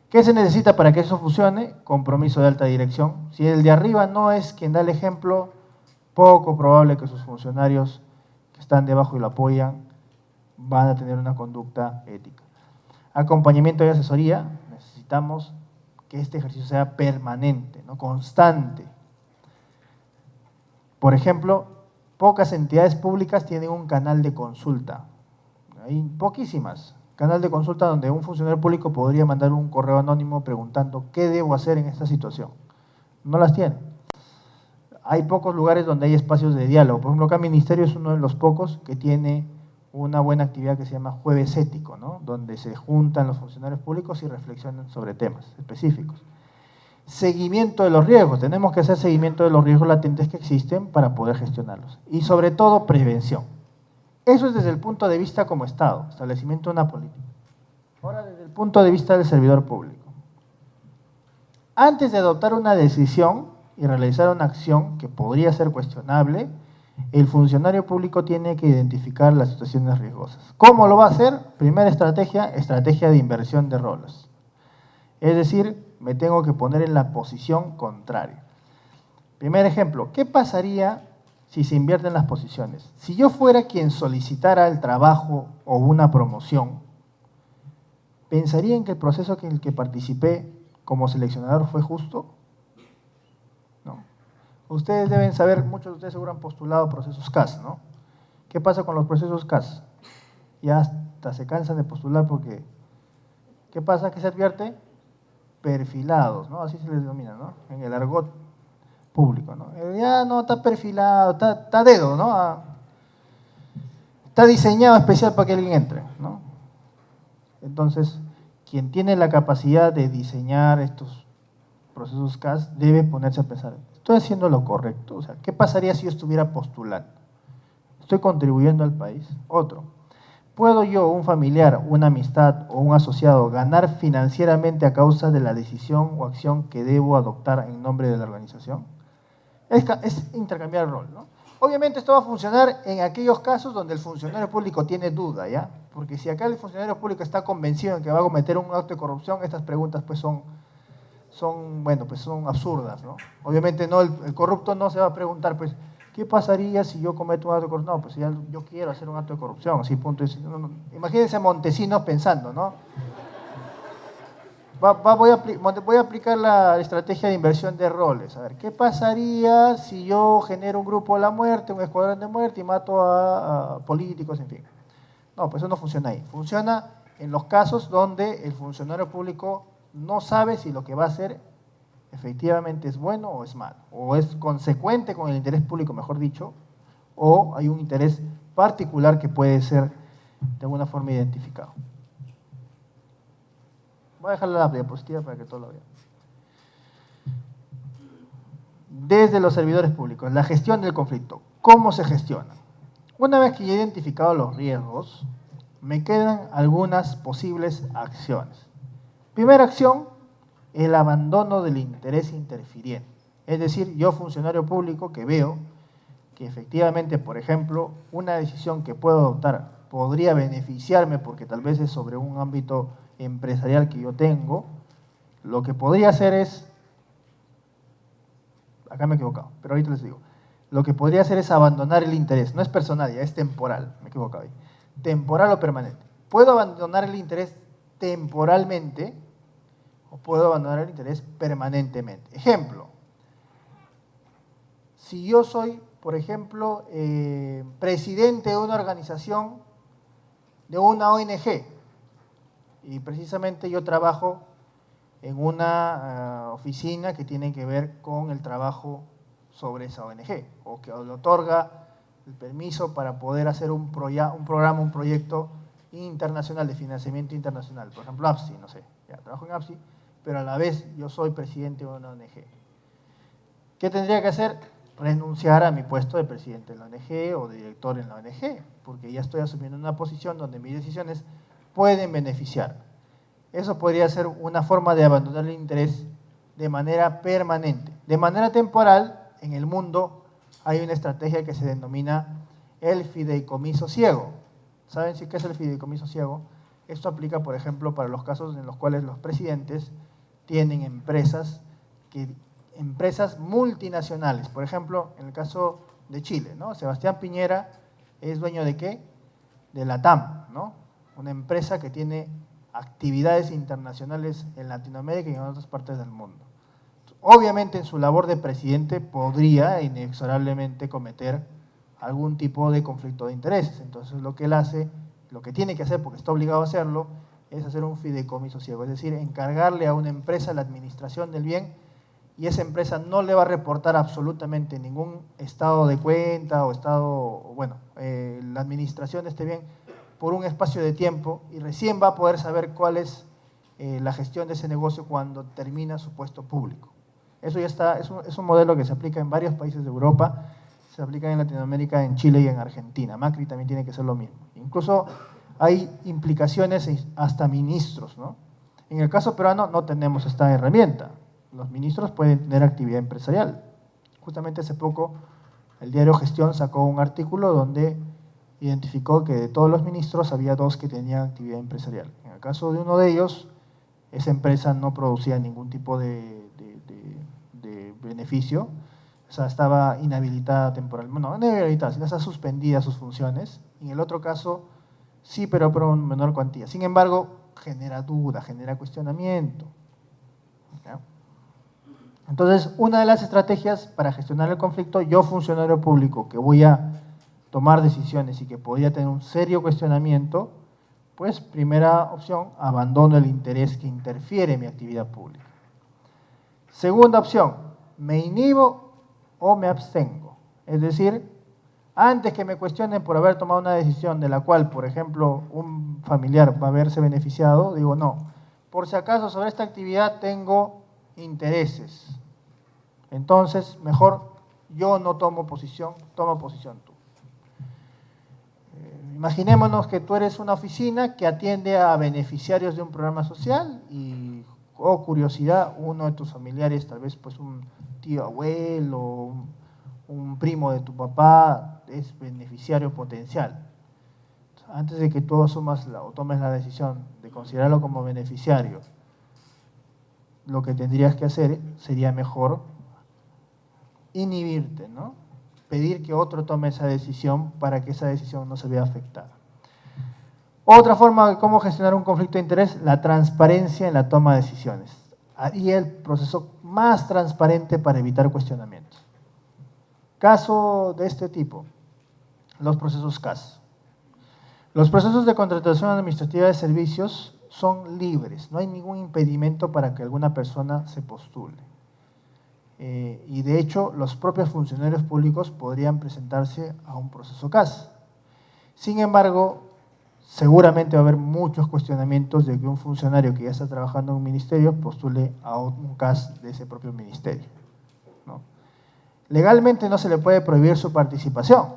C: ¿Qué se necesita para que eso funcione? Compromiso de alta dirección. Si el de arriba no es quien da el ejemplo, poco probable que sus funcionarios que están debajo y lo apoyan van a tener una conducta ética. Acompañamiento y asesoría. Necesitamos que este ejercicio sea permanente, ¿no? Constante. Por ejemplo, pocas entidades públicas tienen un canal de consulta. Hay poquísimas. Canal de consulta donde un funcionario público podría mandar un correo anónimo preguntando ¿qué debo hacer en esta situación? No las tiene. Hay pocos lugares donde hay espacios de diálogo. Por ejemplo, acá el Ministerio es uno de los pocos que tiene una buena actividad que se llama Jueves Ético, ¿no? Donde se juntan los funcionarios públicos y reflexionan sobre temas específicos. Seguimiento de los riesgos. Tenemos que hacer seguimiento de los riesgos latentes que existen para poder gestionarlos. Y sobre todo, prevención. Eso es desde el punto de vista como Estado, establecimiento de una política. Ahora, desde el punto de vista del servidor público. Antes de adoptar una decisión y realizar una acción que podría ser cuestionable, el funcionario público tiene que identificar las situaciones riesgosas. ¿Cómo lo va a hacer? Primera estrategia de inversión de roles. Es decir, me tengo que poner en la posición contraria. Primer ejemplo, ¿qué pasaría si se invierten las posiciones? Si yo fuera quien solicitara el trabajo o una promoción, ¿pensarían que el proceso en el que participé como seleccionador fue justo? No. Ustedes deben saber, muchos de ustedes seguro han postulado procesos CAS, ¿no? ¿Qué pasa con los procesos CAS? Ya hasta se cansan de postular porque, ¿qué pasa? ¿Qué se advierte? Perfilados, ¿no? Así se les denomina, ¿no? En el argot público, ¿no? Ya no, está perfilado, está a dedo, ¿no? Está diseñado especial para que alguien entre, ¿no? Entonces, quien tiene la capacidad de diseñar estos procesos CAS debe ponerse a pensar, ¿estoy haciendo lo correcto? O sea, ¿qué pasaría si yo estuviera postulando? ¿Estoy contribuyendo al país? Otro, ¿puedo yo, un familiar, una amistad o un asociado ganar financieramente a causa de la decisión o acción que debo adoptar en nombre de la organización? Es intercambiar el rol, ¿no? Obviamente esto va a funcionar en aquellos casos donde el funcionario público tiene duda, ¿ya? Porque si acá el funcionario público está convencido en que va a cometer un acto de corrupción, estas preguntas pues son absurdas, ¿no? Obviamente no, el corrupto no se va a preguntar, pues, ¿qué pasaría si yo cometo un acto de corrupción? No, pues ya yo quiero hacer un acto de corrupción, así punto. Imagínense a Montesinos pensando, ¿no? Voy a aplicar la estrategia de inversión de roles. A ver, ¿qué pasaría si yo genero un grupo de la muerte, un escuadrón de muerte y mato a políticos, en fin? No, pues eso no funciona ahí. Funciona en los casos donde el funcionario público no sabe si lo que va a hacer efectivamente es bueno o es malo, o es consecuente con el interés público, mejor dicho, o hay un interés particular que puede ser de alguna forma identificado. Voy a dejar la diapositiva para que todos lo vean. Desde los servidores públicos, la gestión del conflicto. ¿Cómo se gestiona? Una vez que ya he identificado los riesgos, me quedan algunas posibles acciones. Primera acción, el abandono del interés interfiriente. Es decir, yo, funcionario público, que veo que efectivamente, por ejemplo, una decisión que puedo adoptar podría beneficiarme porque tal vez es sobre un ámbito empresarial que yo tengo, lo que podría hacer es, acá me he equivocado, pero ahorita les digo, lo que podría hacer es abandonar el interés, no es personal, ya es temporal, me he equivocado ahí, temporal o permanente. puedo abandonar el interés temporalmente o puedo abandonar el interés permanentemente. Ejemplo, si yo soy, por ejemplo, presidente de una organización, de una ONG, y precisamente yo trabajo en una oficina que tiene que ver con el trabajo sobre esa ONG, o que le otorga el permiso para poder hacer un programa, un proyecto internacional, de financiamiento internacional, por ejemplo APSI, no sé, ya trabajo en APSI, pero a la vez yo soy presidente de una ONG. ¿Qué tendría que hacer? Renunciar a mi puesto de presidente de la ONG o de director en la ONG, porque ya estoy asumiendo una posición donde mis decisiones pueden beneficiar. Eso podría ser una forma de abandonar el interés de manera permanente. De manera temporal, en el mundo hay una estrategia que se denomina el fideicomiso ciego. ¿Saben qué es el fideicomiso ciego? Esto aplica, por ejemplo, para los casos en los cuales los presidentes tienen empresas multinacionales. Por ejemplo, en el caso de Chile, ¿no? Sebastián Piñera es dueño ¿de qué? De la TAM, ¿no? Una empresa que tiene actividades internacionales en Latinoamérica y en otras partes del mundo. Obviamente en su labor de presidente podría inexorablemente cometer algún tipo de conflicto de intereses. Entonces lo que él hace, lo que tiene que hacer, porque está obligado a hacerlo, es hacer un fideicomiso ciego, es decir, encargarle a una empresa la administración del bien, y esa empresa no le va a reportar absolutamente ningún estado de cuenta o la administración de este bien por un espacio de tiempo, y recién va a poder saber cuál es la gestión de ese negocio cuando termina su puesto público. Eso ya está, es un modelo que se aplica en varios países de Europa, se aplica en Latinoamérica, en Chile y en Argentina. Macri también tiene que hacer lo mismo. Incluso hay implicaciones hasta ministros, ¿no? En el caso peruano no tenemos esta herramienta. Los ministros pueden tener actividad empresarial. Justamente hace poco el diario Gestión sacó un artículo donde identificó que de todos los ministros había 2 que tenían actividad empresarial. En el caso de uno de ellos, esa empresa no producía ningún tipo de beneficio, o sea, estaba inhabilitada temporalmente, no inhabilitada, sino está suspendida sus funciones. En el otro caso, sí, pero por una menor cuantía. Sin embargo, genera duda, genera cuestionamiento. ¿Ya? Entonces, una de las estrategias para gestionar el conflicto, yo funcionario público que voy a tomar decisiones y que podría tener un serio cuestionamiento, pues primera opción, abandono el interés que interfiere en mi actividad pública. Segunda opción, me inhibo o me abstengo. Es decir, antes que me cuestionen por haber tomado una decisión de la cual, por ejemplo, un familiar va a verse beneficiado, digo no, por si acaso sobre esta actividad tengo intereses. Entonces, mejor yo no tomo posición, toma posición tú. Imaginémonos que tú eres una oficina que atiende a beneficiarios de un programa social y, oh curiosidad, uno de tus familiares, tal vez pues un tío abuelo, un primo de tu papá, es beneficiario potencial. Antes de que tú asumas o tomes la decisión de considerarlo como beneficiario, lo que tendrías que hacer sería mejor inhibirte, ¿no? Pedir que otro tome esa decisión para que esa decisión no se vea afectada. Otra forma de cómo gestionar un conflicto de interés, la transparencia en la toma de decisiones. Ahí el proceso más transparente para evitar cuestionamientos. Caso de este tipo, los procesos CAS. Los procesos de contratación administrativa de servicios son libres, no hay ningún impedimento para que alguna persona se postule. Y de hecho, los propios funcionarios públicos podrían presentarse a un proceso CAS. Sin embargo, seguramente va a haber muchos cuestionamientos de que un funcionario que ya está trabajando en un ministerio postule a un CAS de ese propio ministerio, ¿no? Legalmente no se le puede prohibir su participación,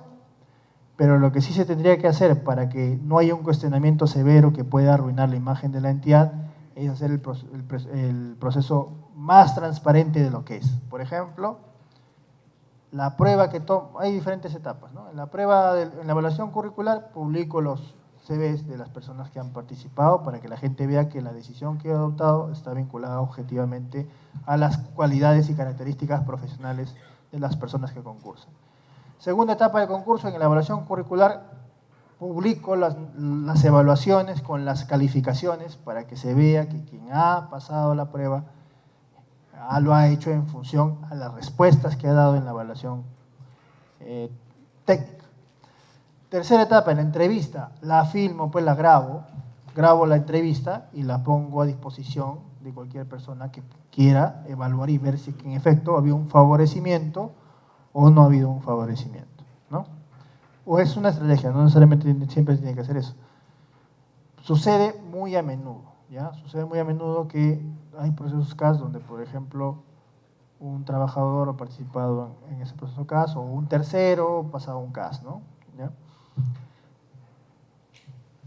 C: pero lo que sí se tendría que hacer para que no haya un cuestionamiento severo que pueda arruinar la imagen de la entidad es hacer el proceso más transparente de lo que es. Por ejemplo, la prueba que hay diferentes etapas, ¿no? En la evaluación curricular publico los CVs de las personas que han participado para que la gente vea que la decisión que he adoptado está vinculada objetivamente a las cualidades y características profesionales de las personas que concursan. Segunda etapa del concurso, en la evaluación curricular publico las evaluaciones con las calificaciones para que se vea que quien ha pasado la prueba lo ha hecho en función a las respuestas que ha dado en la evaluación técnica. Tercera etapa, en la entrevista, la filmo, pues la grabo la entrevista y la pongo a disposición de cualquier persona que quiera evaluar y ver si en efecto había un favorecimiento o no ha habido un favorecimiento, ¿no? O es una estrategia, no necesariamente siempre tiene que hacer eso. Sucede muy a menudo, ¿ya? Sucede muy a menudo que hay procesos CAS donde, por ejemplo, un trabajador ha participado en ese proceso CAS o un tercero pasado un CAS, ¿no? ¿Ya?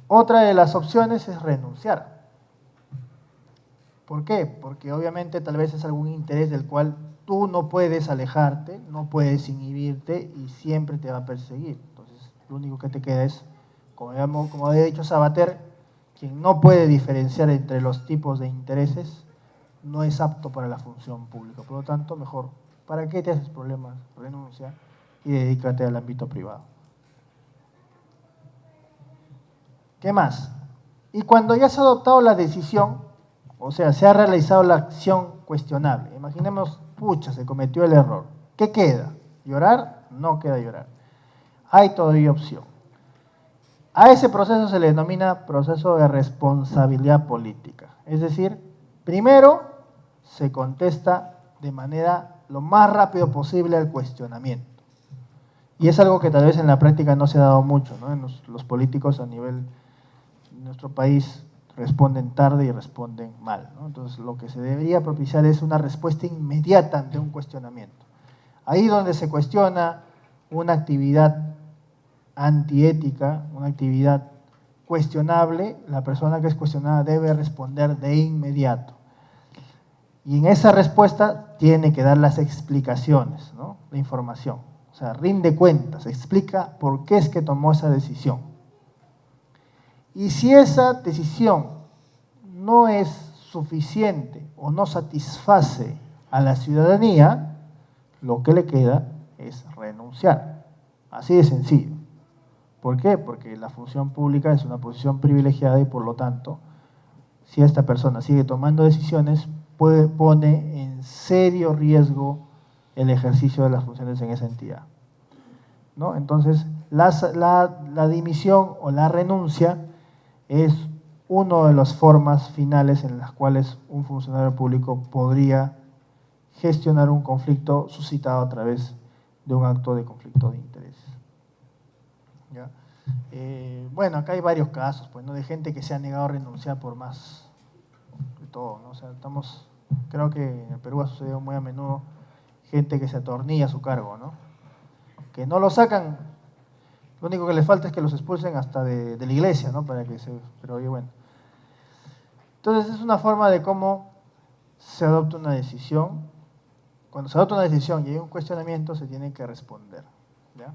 C: Otra de las opciones es renunciar. ¿Por qué? Porque obviamente tal vez es algún interés del cual tú no puedes alejarte, no puedes inhibirte y siempre te va a perseguir. Entonces, lo único que te queda es, como había dicho Sabater, quien no puede diferenciar entre los tipos de intereses no es apto para la función pública. Por lo tanto, mejor, ¿para qué te haces problemas? Renuncia y dedícate al ámbito privado. ¿Qué más? Y cuando ya se ha adoptado la decisión, o sea, se ha realizado la acción cuestionable, imaginemos, pucha, se cometió el error. ¿Qué queda? ¿Llorar? No queda llorar. Hay todavía opción. A ese proceso se le denomina proceso de responsabilidad política. Es decir, primero se contesta de manera lo más rápido posible al cuestionamiento. Y es algo que tal vez en la práctica no se ha dado mucho, ¿no? Los políticos a nivel de nuestro país responden tarde y responden mal, ¿no? Entonces, lo que se debería propiciar es una respuesta inmediata ante un cuestionamiento. Ahí donde se cuestiona una actividad antiética, una actividad cuestionable, la persona que es cuestionada debe responder de inmediato. Y en esa respuesta tiene que dar las explicaciones, ¿no? La información. O sea, rinde cuentas, explica por qué es que tomó esa decisión. Y si esa decisión no es suficiente o no satisface a la ciudadanía, lo que le queda es renunciar. Así de sencillo. ¿Por qué? Porque la función pública es una posición privilegiada y por lo tanto, si esta persona sigue tomando decisiones, pone en serio riesgo el ejercicio de las funciones en esa entidad, ¿no? Entonces, la dimisión o la renuncia es una de las formas finales en las cuales un funcionario público podría gestionar un conflicto suscitado a través de un acto de conflicto de intereses. ¿Ya? Bueno, acá hay varios casos, pues, ¿no? De gente que se ha negado a renunciar por más de todo, ¿no? O sea, creo que en el Perú ha sucedido muy a menudo gente que se atornilla a su cargo, ¿no? Que no lo sacan, lo único que les falta es que los expulsen hasta de la iglesia, ¿no? Pero oye, bueno. Entonces es una forma de cómo se adopta una decisión. Cuando se adopta una decisión y hay un cuestionamiento, se tiene que responder, ¿ya?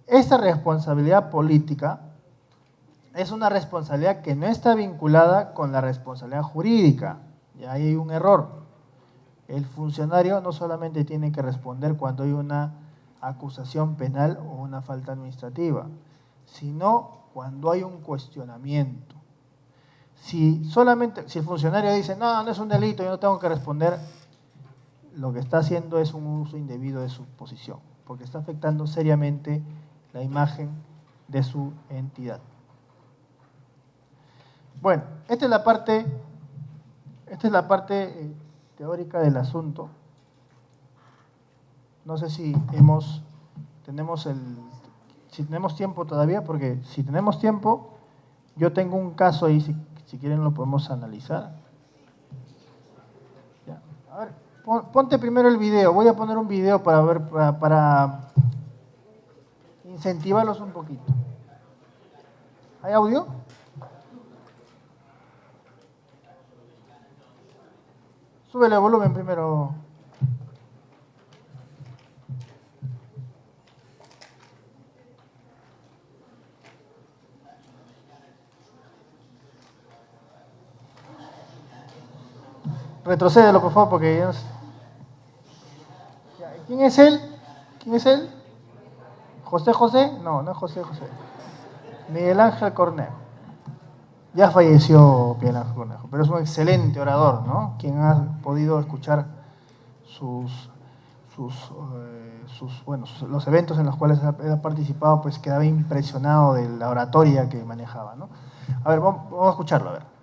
C: Esta responsabilidad política es una responsabilidad que no está vinculada con la responsabilidad jurídica. Y ahí hay un error. El funcionario no solamente tiene que responder cuando hay una acusación penal o una falta administrativa, sino cuando hay un cuestionamiento. Si el funcionario dice, no, no es un delito, yo no tengo que responder, lo que está haciendo es un uso indebido de su posición, porque está afectando seriamente la imagen de su entidad. Bueno, esta es la parte teórica del asunto. No sé si tenemos tiempo todavía, porque si tenemos tiempo, yo tengo un caso ahí, si quieren lo podemos analizar. Ya. A ver, ponte primero el video. Voy a poner un video para incentivarlos un poquito. ¿Hay audio? Súbele el volumen primero. Retrocédelo, por favor, porque ya... ¿Quién es él? ¿Quién es él? ¿José José? No, no es José José. Miguel Ángel Cornejo. Ya falleció Miguel Ángel Cornejo, pero es un excelente orador, ¿no? Quien ha podido escuchar los eventos en los cuales ha participado, pues quedaba impresionado de la oratoria que manejaba, ¿no? A ver, vamos a escucharlo, a ver.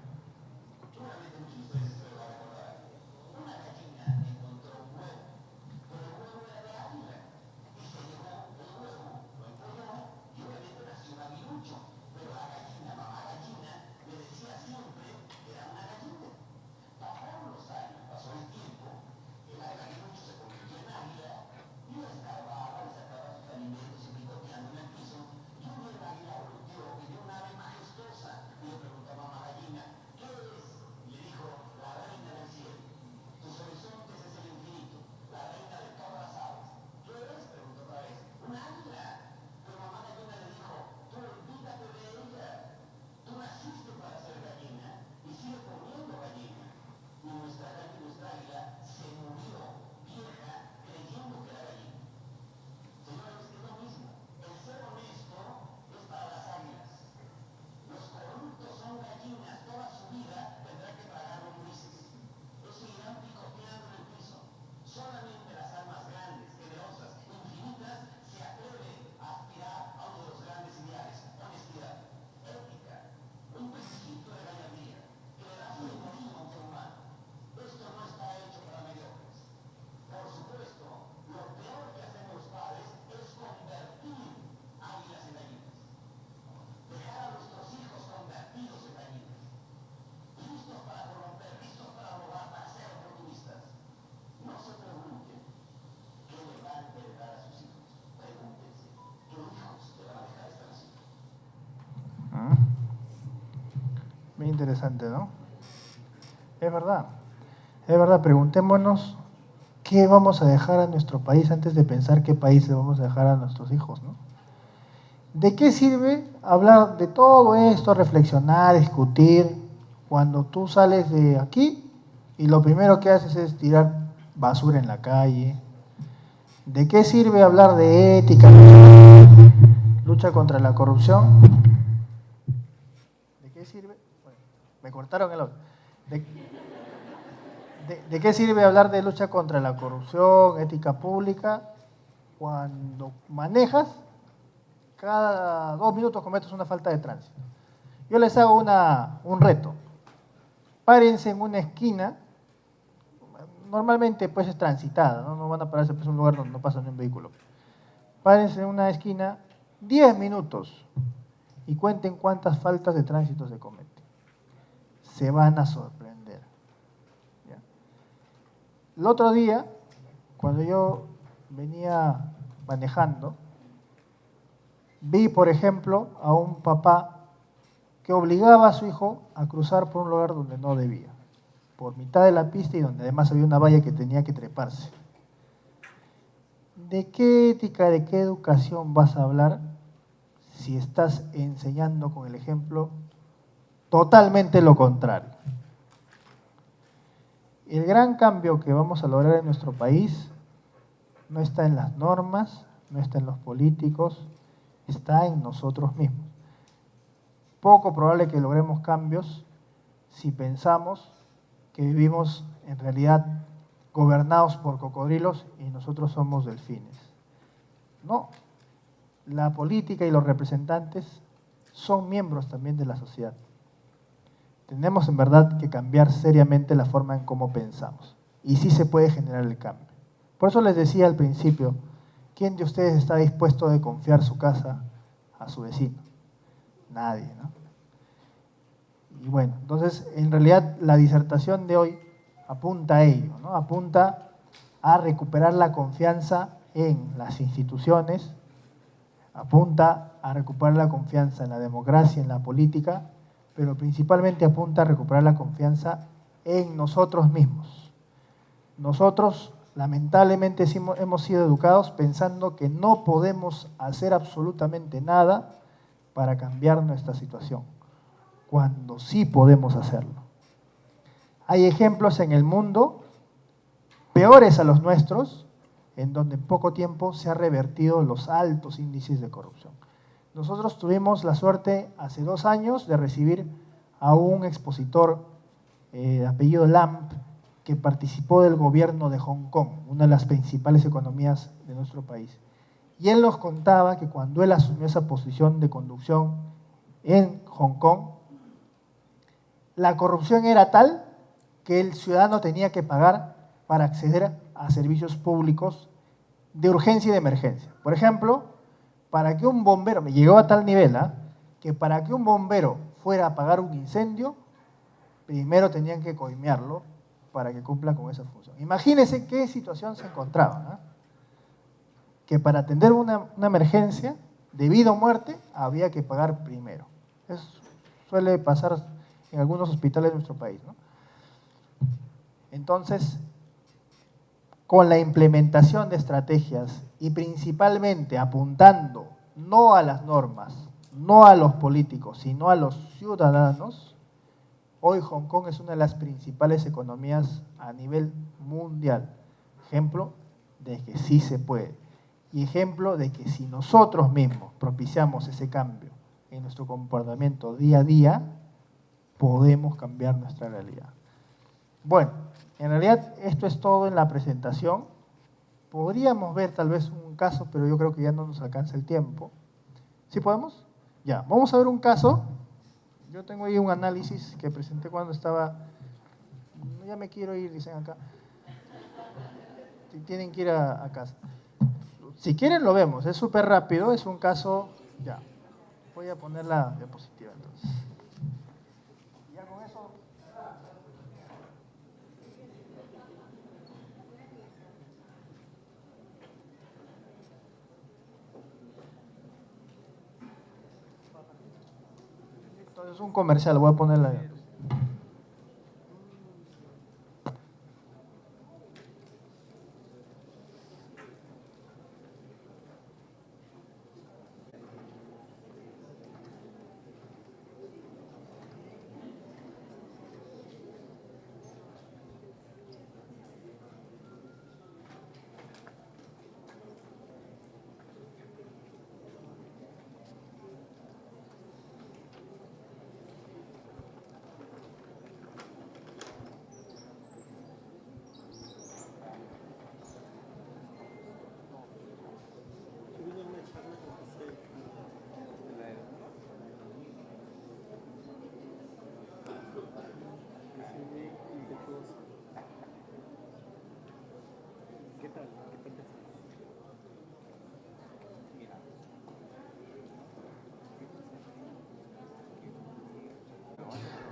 C: Muy interesante, ¿no? Es verdad, preguntémonos qué vamos a dejar a nuestro país antes de pensar qué país le vamos a dejar a nuestros hijos, ¿no? ¿De qué sirve hablar de todo esto, reflexionar, discutir, cuando tú sales de aquí y lo primero que haces es tirar basura en la calle? ¿De qué sirve hablar de ética, lucha contra la corrupción? ¿De qué sirve? Bueno, me cortaron el audio. ¿De qué sirve hablar de lucha contra la corrupción, ética pública, cuando manejas, cada 2 minutos cometes una falta de tránsito? Yo les hago un reto. Párense en una esquina, normalmente pues es transitada, no van a pararse pues, en un lugar donde no pasa ni un vehículo. Párense en una esquina 10 minutos y cuenten cuántas faltas de tránsito se cometen. Se van a sorprender. ¿Ya? El otro día, cuando yo venía manejando, vi, por ejemplo, a un papá que obligaba a su hijo a cruzar por un lugar donde no debía, por mitad de la pista y donde además había una valla que tenía que treparse. ¿De qué ética, de qué educación vas a hablar si estás enseñando con el ejemplo totalmente lo contrario? El gran cambio que vamos a lograr en nuestro país no está en las normas, no está en los políticos, está en nosotros mismos. Poco probable que logremos cambios si pensamos que vivimos en realidad gobernados por cocodrilos y nosotros somos delfines. No, la política y los representantes son miembros también de la sociedad. Tenemos en verdad que cambiar seriamente la forma en cómo pensamos. Y sí se puede generar el cambio. Por eso les decía al principio, ¿quién de ustedes está dispuesto a confiar su casa a su vecino? Nadie, ¿no? Y bueno, entonces en realidad la disertación de hoy apunta a ello, ¿no? Apunta a recuperar la confianza en las instituciones, apunta a recuperar la confianza en la democracia, en la política, pero principalmente apunta a recuperar la confianza en nosotros mismos. Nosotros, lamentablemente, hemos sido educados pensando que no podemos hacer absolutamente nada para cambiar nuestra situación, cuando sí podemos hacerlo. Hay ejemplos en el mundo peores a los nuestros, en donde en poco tiempo se han revertido los altos índices de corrupción. nosotros tuvimos la suerte hace 2 años de recibir a un expositor de apellido Lam, que participó del gobierno de Hong Kong, una de las principales economías de nuestro país. Y él nos contaba que cuando él asumió esa posición de conducción en Hong Kong, la corrupción era tal que el ciudadano tenía que pagar para acceder a servicios públicos de urgencia y de emergencia. Por ejemplo, para que un bombero, me llegó a tal nivel, que para que un bombero fuera a apagar un incendio, primero tenían que coimearlo para que cumpla con esa función. Imagínense qué situación se encontraba, que para atender una emergencia de vida o muerte había que pagar primero. Eso suele pasar en algunos hospitales de nuestro país, ¿no? Entonces, con la implementación de estrategias y principalmente apuntando no a las normas, no a los políticos, sino a los ciudadanos, hoy Hong Kong es una de las principales economías a nivel mundial. Ejemplo de que sí se puede. Y ejemplo de que si nosotros mismos propiciamos ese cambio en nuestro comportamiento día a día, podemos cambiar nuestra realidad. Bueno, en realidad esto es todo en la presentación. Podríamos ver tal vez un caso, pero yo creo que ya no nos alcanza el tiempo. ¿Sí podemos? Ya, vamos a ver un caso. Yo tengo ahí un análisis que presenté cuando estaba... Ya me quiero ir, dicen acá. Tienen que ir a casa. Si quieren lo vemos, es súper rápido, es un caso... Ya, voy a poner la diapositiva entonces. Ya con eso... Entonces es un comercial, voy a ponerla.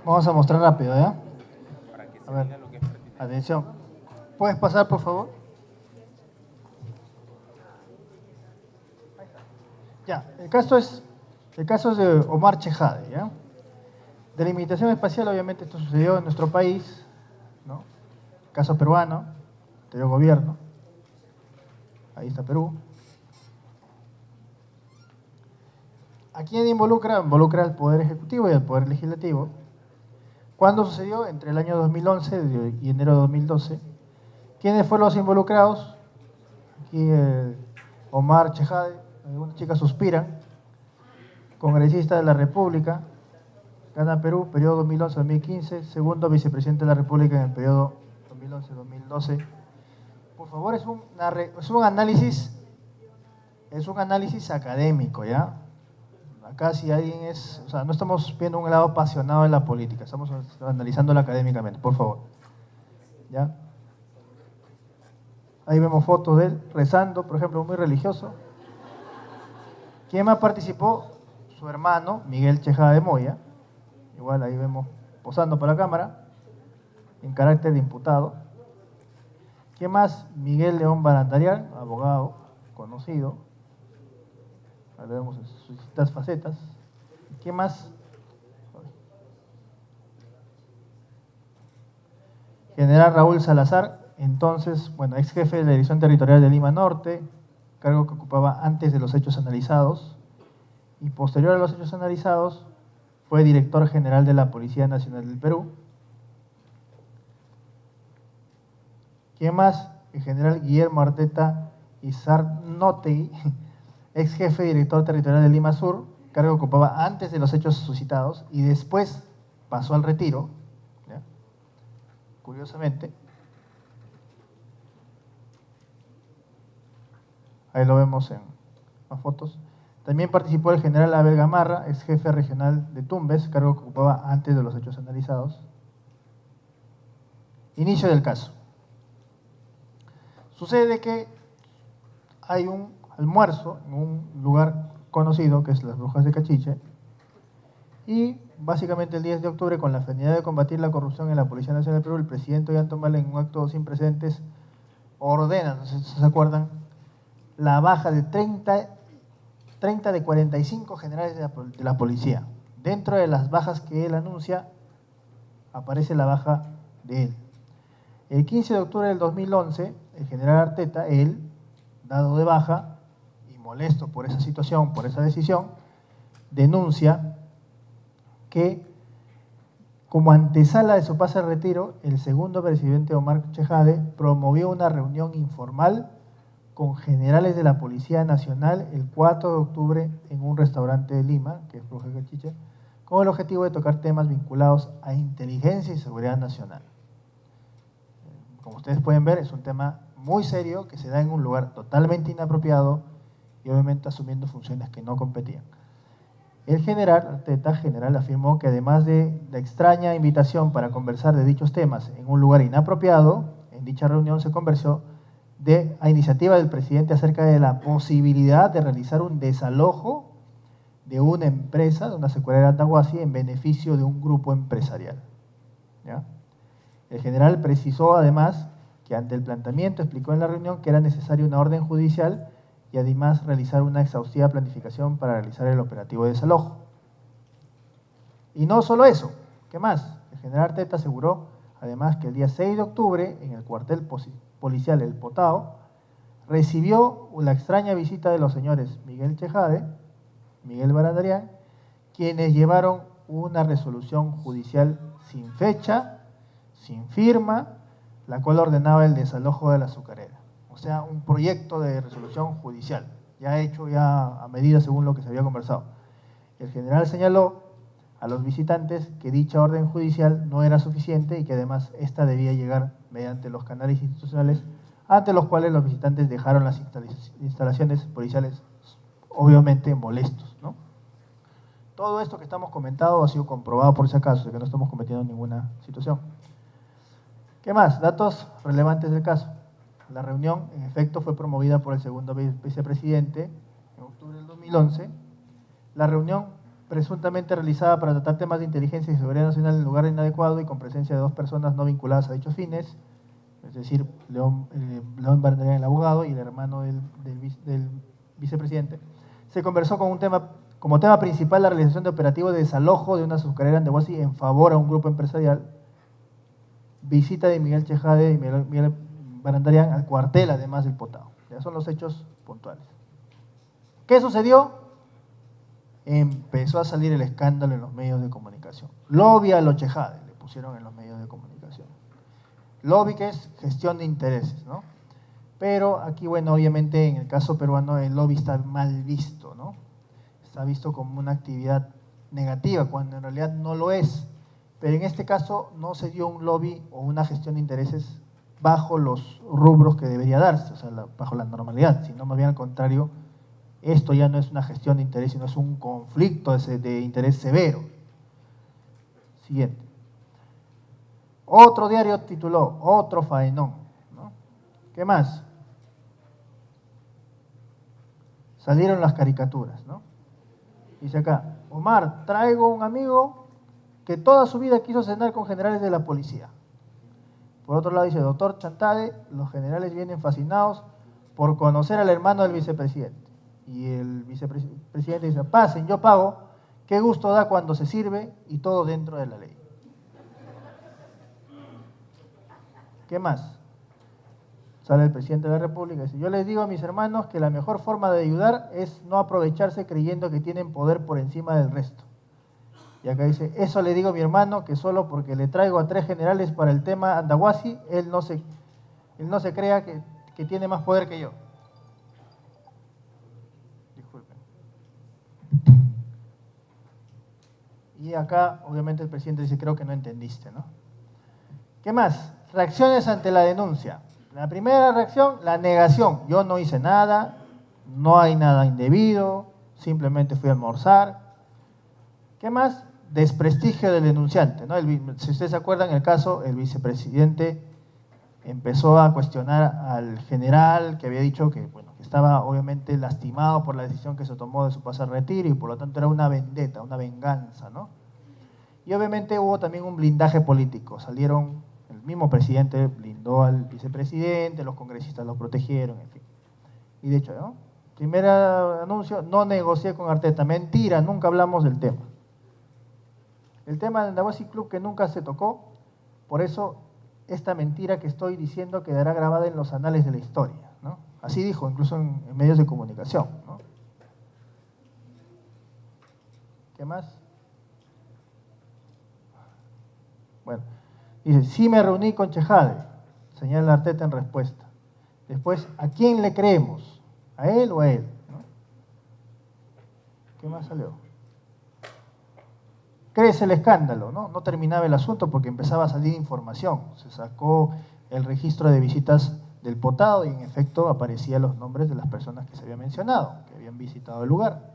C: Vamos a mostrar rápido, ¿ya? A ver, atención. ¿Puedes pasar, por favor? Ya, el caso es de Omar Chejade, ¿ya? De la imitación espacial, obviamente esto sucedió en nuestro país, ¿no? Caso peruano, anterior gobierno. Ahí está Perú. ¿A quién involucra? Involucra al Poder Ejecutivo y al Poder Legislativo. ¿Cuándo sucedió? Entre el año 2011 y enero de 2012. ¿Quiénes fueron los involucrados? Aquí Omar Chejade, algunas chicas suspiran, congresista de la República, gana Perú, periodo 2011-2015, segundo vicepresidente de la República en el periodo 2011-2012. Por favor, es un análisis académico, ¿ya? Acá si alguien es, o sea, no estamos viendo un lado apasionado de la política, estamos analizándola académicamente, por favor. ¿Ya? Ahí vemos fotos de él rezando, por ejemplo, muy religioso. ¿Quién más participó? Su hermano, Miguel Chejade Moya. Igual ahí vemos posando para la cámara, en carácter de imputado. ¿Quién más? Miguel León Barandarian, abogado conocido. Ahí vemos sus distintas facetas. ¿Quién más? General Raúl Salazar, entonces, bueno, ex jefe de la Dirección Territorial de Lima Norte, cargo que ocupaba antes de los hechos analizados, y posterior a los hechos analizados, fue director general de la Policía Nacional del Perú. ¿Quién más? El general Guillermo Arteta Izarnotegui, ex jefe y director territorial de Lima Sur, cargo que ocupaba antes de los hechos suscitados y después pasó al retiro, ¿ya? Curiosamente. Ahí lo vemos en las fotos. También participó el general Abel Gamarra, ex jefe regional de Tumbes, cargo que ocupaba antes de los hechos analizados. Inicio del caso. Sucede que hay un almuerzo en un lugar conocido, que es Las Brujas de Cachiche, y básicamente el 10 de octubre, con la finalidad de combatir la corrupción en la Policía Nacional del Perú, el presidente Ollantaytamala, en un acto sin precedentes, ordena, no sé si se acuerdan, la baja de 30 de 45 generales de la policía. Dentro de las bajas que él anuncia, aparece la baja de él. El 15 de octubre del 2011, el general Arteta, él, dado de baja y molesto por esa situación, por esa decisión, denuncia que como antesala de su pase al retiro, el segundo presidente Omar Chejade promovió una reunión informal con generales de la Policía Nacional el 4 de octubre en un restaurante de Lima, que es Brujas de Cachiche, con el objetivo de tocar temas vinculados a inteligencia y seguridad nacional. Como ustedes pueden ver, es un tema muy serio que se da en un lugar totalmente inapropiado y obviamente asumiendo funciones que no competían. El general Arteta afirmó que además de la extraña invitación para conversar de dichos temas en un lugar inapropiado, en dicha reunión se conversó a iniciativa del presidente acerca de la posibilidad de realizar un desalojo de una empresa, de una aseguradora Andahuasi, en beneficio de un grupo empresarial. ¿Ya? El general precisó además que ante el planteamiento explicó en la reunión que era necesaria una orden judicial y además realizar una exhaustiva planificación para realizar el operativo de desalojo. Y no solo eso, ¿qué más? El general Arteta aseguró además que el día 6 de octubre en el cuartel policial El Potao recibió la extraña visita de los señores Miguel Chejade, Miguel Barandarian, quienes llevaron una resolución judicial sin fecha, sin firma, la cual ordenaba el desalojo de la azucarera. O sea, un proyecto de resolución judicial, ya hecho ya a medida según lo que se había conversado. El general señaló a los visitantes que dicha orden judicial no era suficiente y que además esta debía llegar mediante los canales institucionales ante los cuales los visitantes dejaron las instalaciones policiales, obviamente molestos, ¿no? Todo esto que estamos comentando ha sido comprobado por si acaso, de que no estamos cometiendo ninguna situación. ¿Qué más? Datos relevantes del caso. La reunión, en efecto, fue promovida por el segundo vicepresidente en octubre del 2011. La reunión presuntamente realizada para tratar temas de inteligencia y seguridad nacional en lugar inadecuado y con presencia de 2 personas no vinculadas a dichos fines, es decir, León Barandarian, el abogado, y el hermano del vicepresidente, se conversó como tema principal la realización de operativos de desalojo de una azucarera Andahuasi en favor a un grupo empresarial, visita de Miguel Chejade y Miguel Barandarian al cuartel, además del Potao. Ya son los hechos puntuales. ¿Qué sucedió? Empezó a salir el escándalo en los medios de comunicación. Lobby a los Chejade le pusieron en los medios de comunicación. Lobby, que es gestión de intereses, ¿no? Pero aquí, bueno, obviamente en el caso peruano el lobby está mal visto, ¿no? Está visto como una actividad negativa, cuando en realidad no lo es. Pero en este caso no se dio un lobby o una gestión de intereses bajo los rubros que debería darse, o sea, bajo la normalidad, sino más bien al contrario, esto ya no es una gestión de interés, sino es un conflicto de interés severo. Siguiente. Otro diario tituló, otro faenón, ¿no? ¿Qué más? Salieron las caricaturas, ¿no? Dice acá, Omar, traigo un amigo que toda su vida quiso cenar con generales de la policía. Por otro lado dice, doctor Chantade, los generales vienen fascinados por conocer al hermano del vicepresidente. Y el vicepresidente dice, pasen, yo pago, qué gusto da cuando se sirve y todo dentro de la ley. ¿Qué más? Sale el presidente de la República y dice, yo les digo a mis hermanos que la mejor forma de ayudar es no aprovecharse creyendo que tienen poder por encima del resto. Y acá dice, eso le digo a mi hermano que solo porque le traigo a 3 generales para el tema Andahuasi, él no se crea que tiene más poder que yo. Disculpen. Y acá, obviamente, el presidente dice, creo que no entendiste, ¿no? ¿Qué más? Reacciones ante la denuncia. La primera reacción, la negación. Yo no hice nada, no hay nada indebido, simplemente fui a almorzar. ¿Qué más? Desprestigio del denunciante, ¿no? Si ustedes se acuerdan, en el caso, el vicepresidente empezó a cuestionar al general que había dicho que, bueno, que estaba obviamente lastimado por la decisión que se tomó de su pase al retiro y por lo tanto era una vendetta, una venganza, ¿no? Y obviamente hubo también un blindaje político. Salieron, el mismo presidente blindó al vicepresidente, los congresistas lo protegieron, en fin. Y de hecho, ¿no? Primer anuncio, no negocié con Arteta. Mentira, nunca hablamos del tema. El tema del Ndawashi Club que nunca se tocó, por eso esta mentira que estoy diciendo quedará grabada en los anales de la historia, ¿no? Así dijo, incluso en medios de comunicación, ¿no? ¿Qué más? Bueno, dice, sí me reuní con Chejade, señala Arteta en respuesta. Después, ¿a quién le creemos? ¿A él o a él? ¿No? ¿Qué más salió? Crece el escándalo, ¿no? No terminaba el asunto porque empezaba a salir información. Se sacó el registro de visitas del Potado y en efecto aparecían los nombres de las personas que se habían mencionado, que habían visitado el lugar.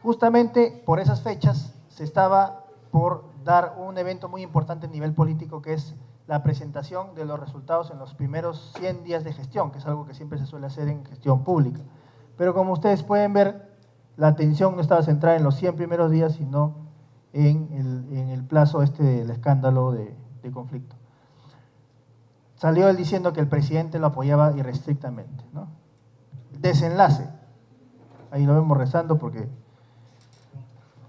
C: Justamente por esas fechas se estaba por dar un evento muy importante a nivel político, que es la presentación de los resultados en los primeros 100 días de gestión, que es algo que siempre se suele hacer en gestión pública. Pero como ustedes pueden ver, la atención no estaba centrada en los 100 primeros días, sino en el plazo del escándalo de conflicto. Salió él diciendo que el presidente lo apoyaba irrestrictamente, ¿no? Desenlace. Ahí lo vemos rezando porque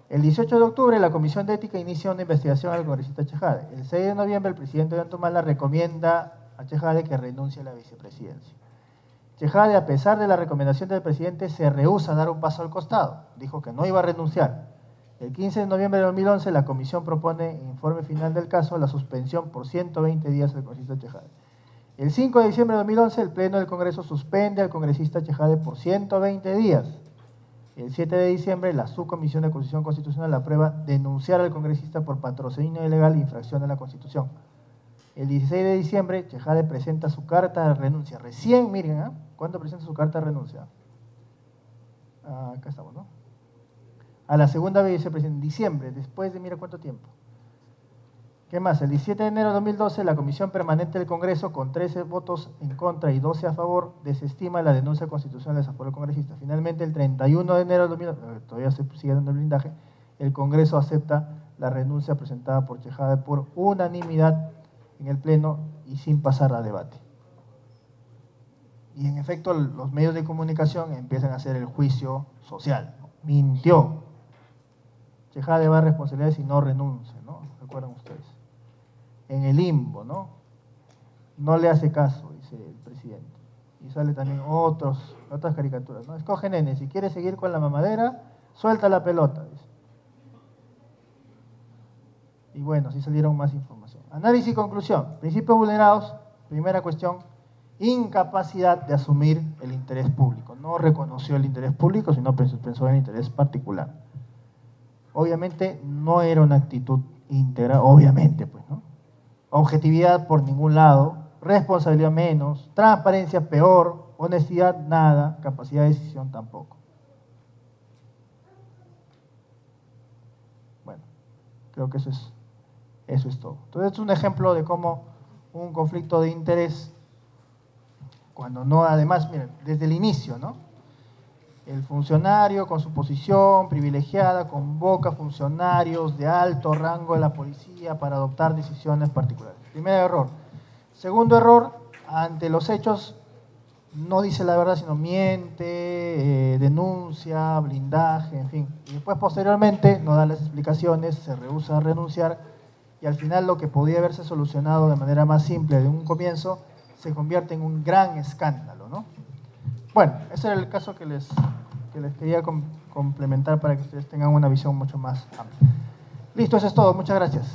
C: el 18 de octubre la Comisión de Ética inicia una investigación al congresista Chejade. El 6 de noviembre el presidente Ollanta recomienda a Chejade que renuncie a la vicepresidencia. Chejade, a pesar de la recomendación del presidente, se rehúsa a dar un paso al costado. Dijo que no iba a renunciar. El 15 de noviembre de 2011 la comisión propone en informe final del caso la suspensión por 120 días del congresista Chejade. El 5 de diciembre de 2011 el Pleno del Congreso suspende al congresista Chejade por 120 días. El 7 de diciembre la Subcomisión de Constitución Constitucional aprueba denunciar al congresista por patrocinio ilegal e infracción de la Constitución. El 16 de diciembre Chejade presenta su carta de renuncia. Recién, miren, ¿eh? ¿Cuándo presenta su carta de renuncia? Acá estamos, ¿no? A la segunda vicepresidencia, en diciembre, después de mira cuánto tiempo. ¿Qué más? El 17 de enero de 2012, la Comisión Permanente del Congreso, con 13 votos en contra y 12 a favor, desestima la denuncia constitucional de desafuero del congresista. Finalmente, el 31 de enero de 2012, todavía se sigue dando el blindaje, el Congreso acepta la renuncia presentada por Chejade por unanimidad en el Pleno y sin pasar a debate. Y en efecto, los medios de comunicación empiezan a hacer el juicio social. Mintió. Chejade va a responsabilidades y no renuncia, ¿no? ¿Recuerdan ustedes? En el limbo, ¿no? No le hace caso, dice el presidente. Y sale también otras caricaturas, ¿no? Escoge, nene, si quieres seguir con la mamadera, suelta la pelota, dice. Y bueno, así salieron más información. Análisis y conclusión. Principios vulnerados. Primera cuestión, incapacidad de asumir el interés público. No reconoció el interés público, sino pensó en el interés particular. Obviamente no era una actitud íntegra, obviamente, pues, ¿no? Objetividad por ningún lado, responsabilidad menos, transparencia peor, honestidad nada, capacidad de decisión tampoco. Bueno, creo que eso es todo. Entonces es un ejemplo de cómo un conflicto de interés, cuando no, además, miren, desde el inicio, ¿no? El funcionario con su posición privilegiada convoca funcionarios de alto rango de la policía para adoptar decisiones particulares. Primer error. Segundo error, ante los hechos no dice la verdad, sino miente, denuncia, blindaje, en fin. Y después, posteriormente, no da las explicaciones, se rehúsa a renunciar y al final lo que podía haberse solucionado de manera más simple de un comienzo se convierte en un gran escándalo, ¿no? Bueno, ese era el caso que les quería complementar para que ustedes tengan una visión mucho más amplia. Listo, eso es todo. Muchas gracias.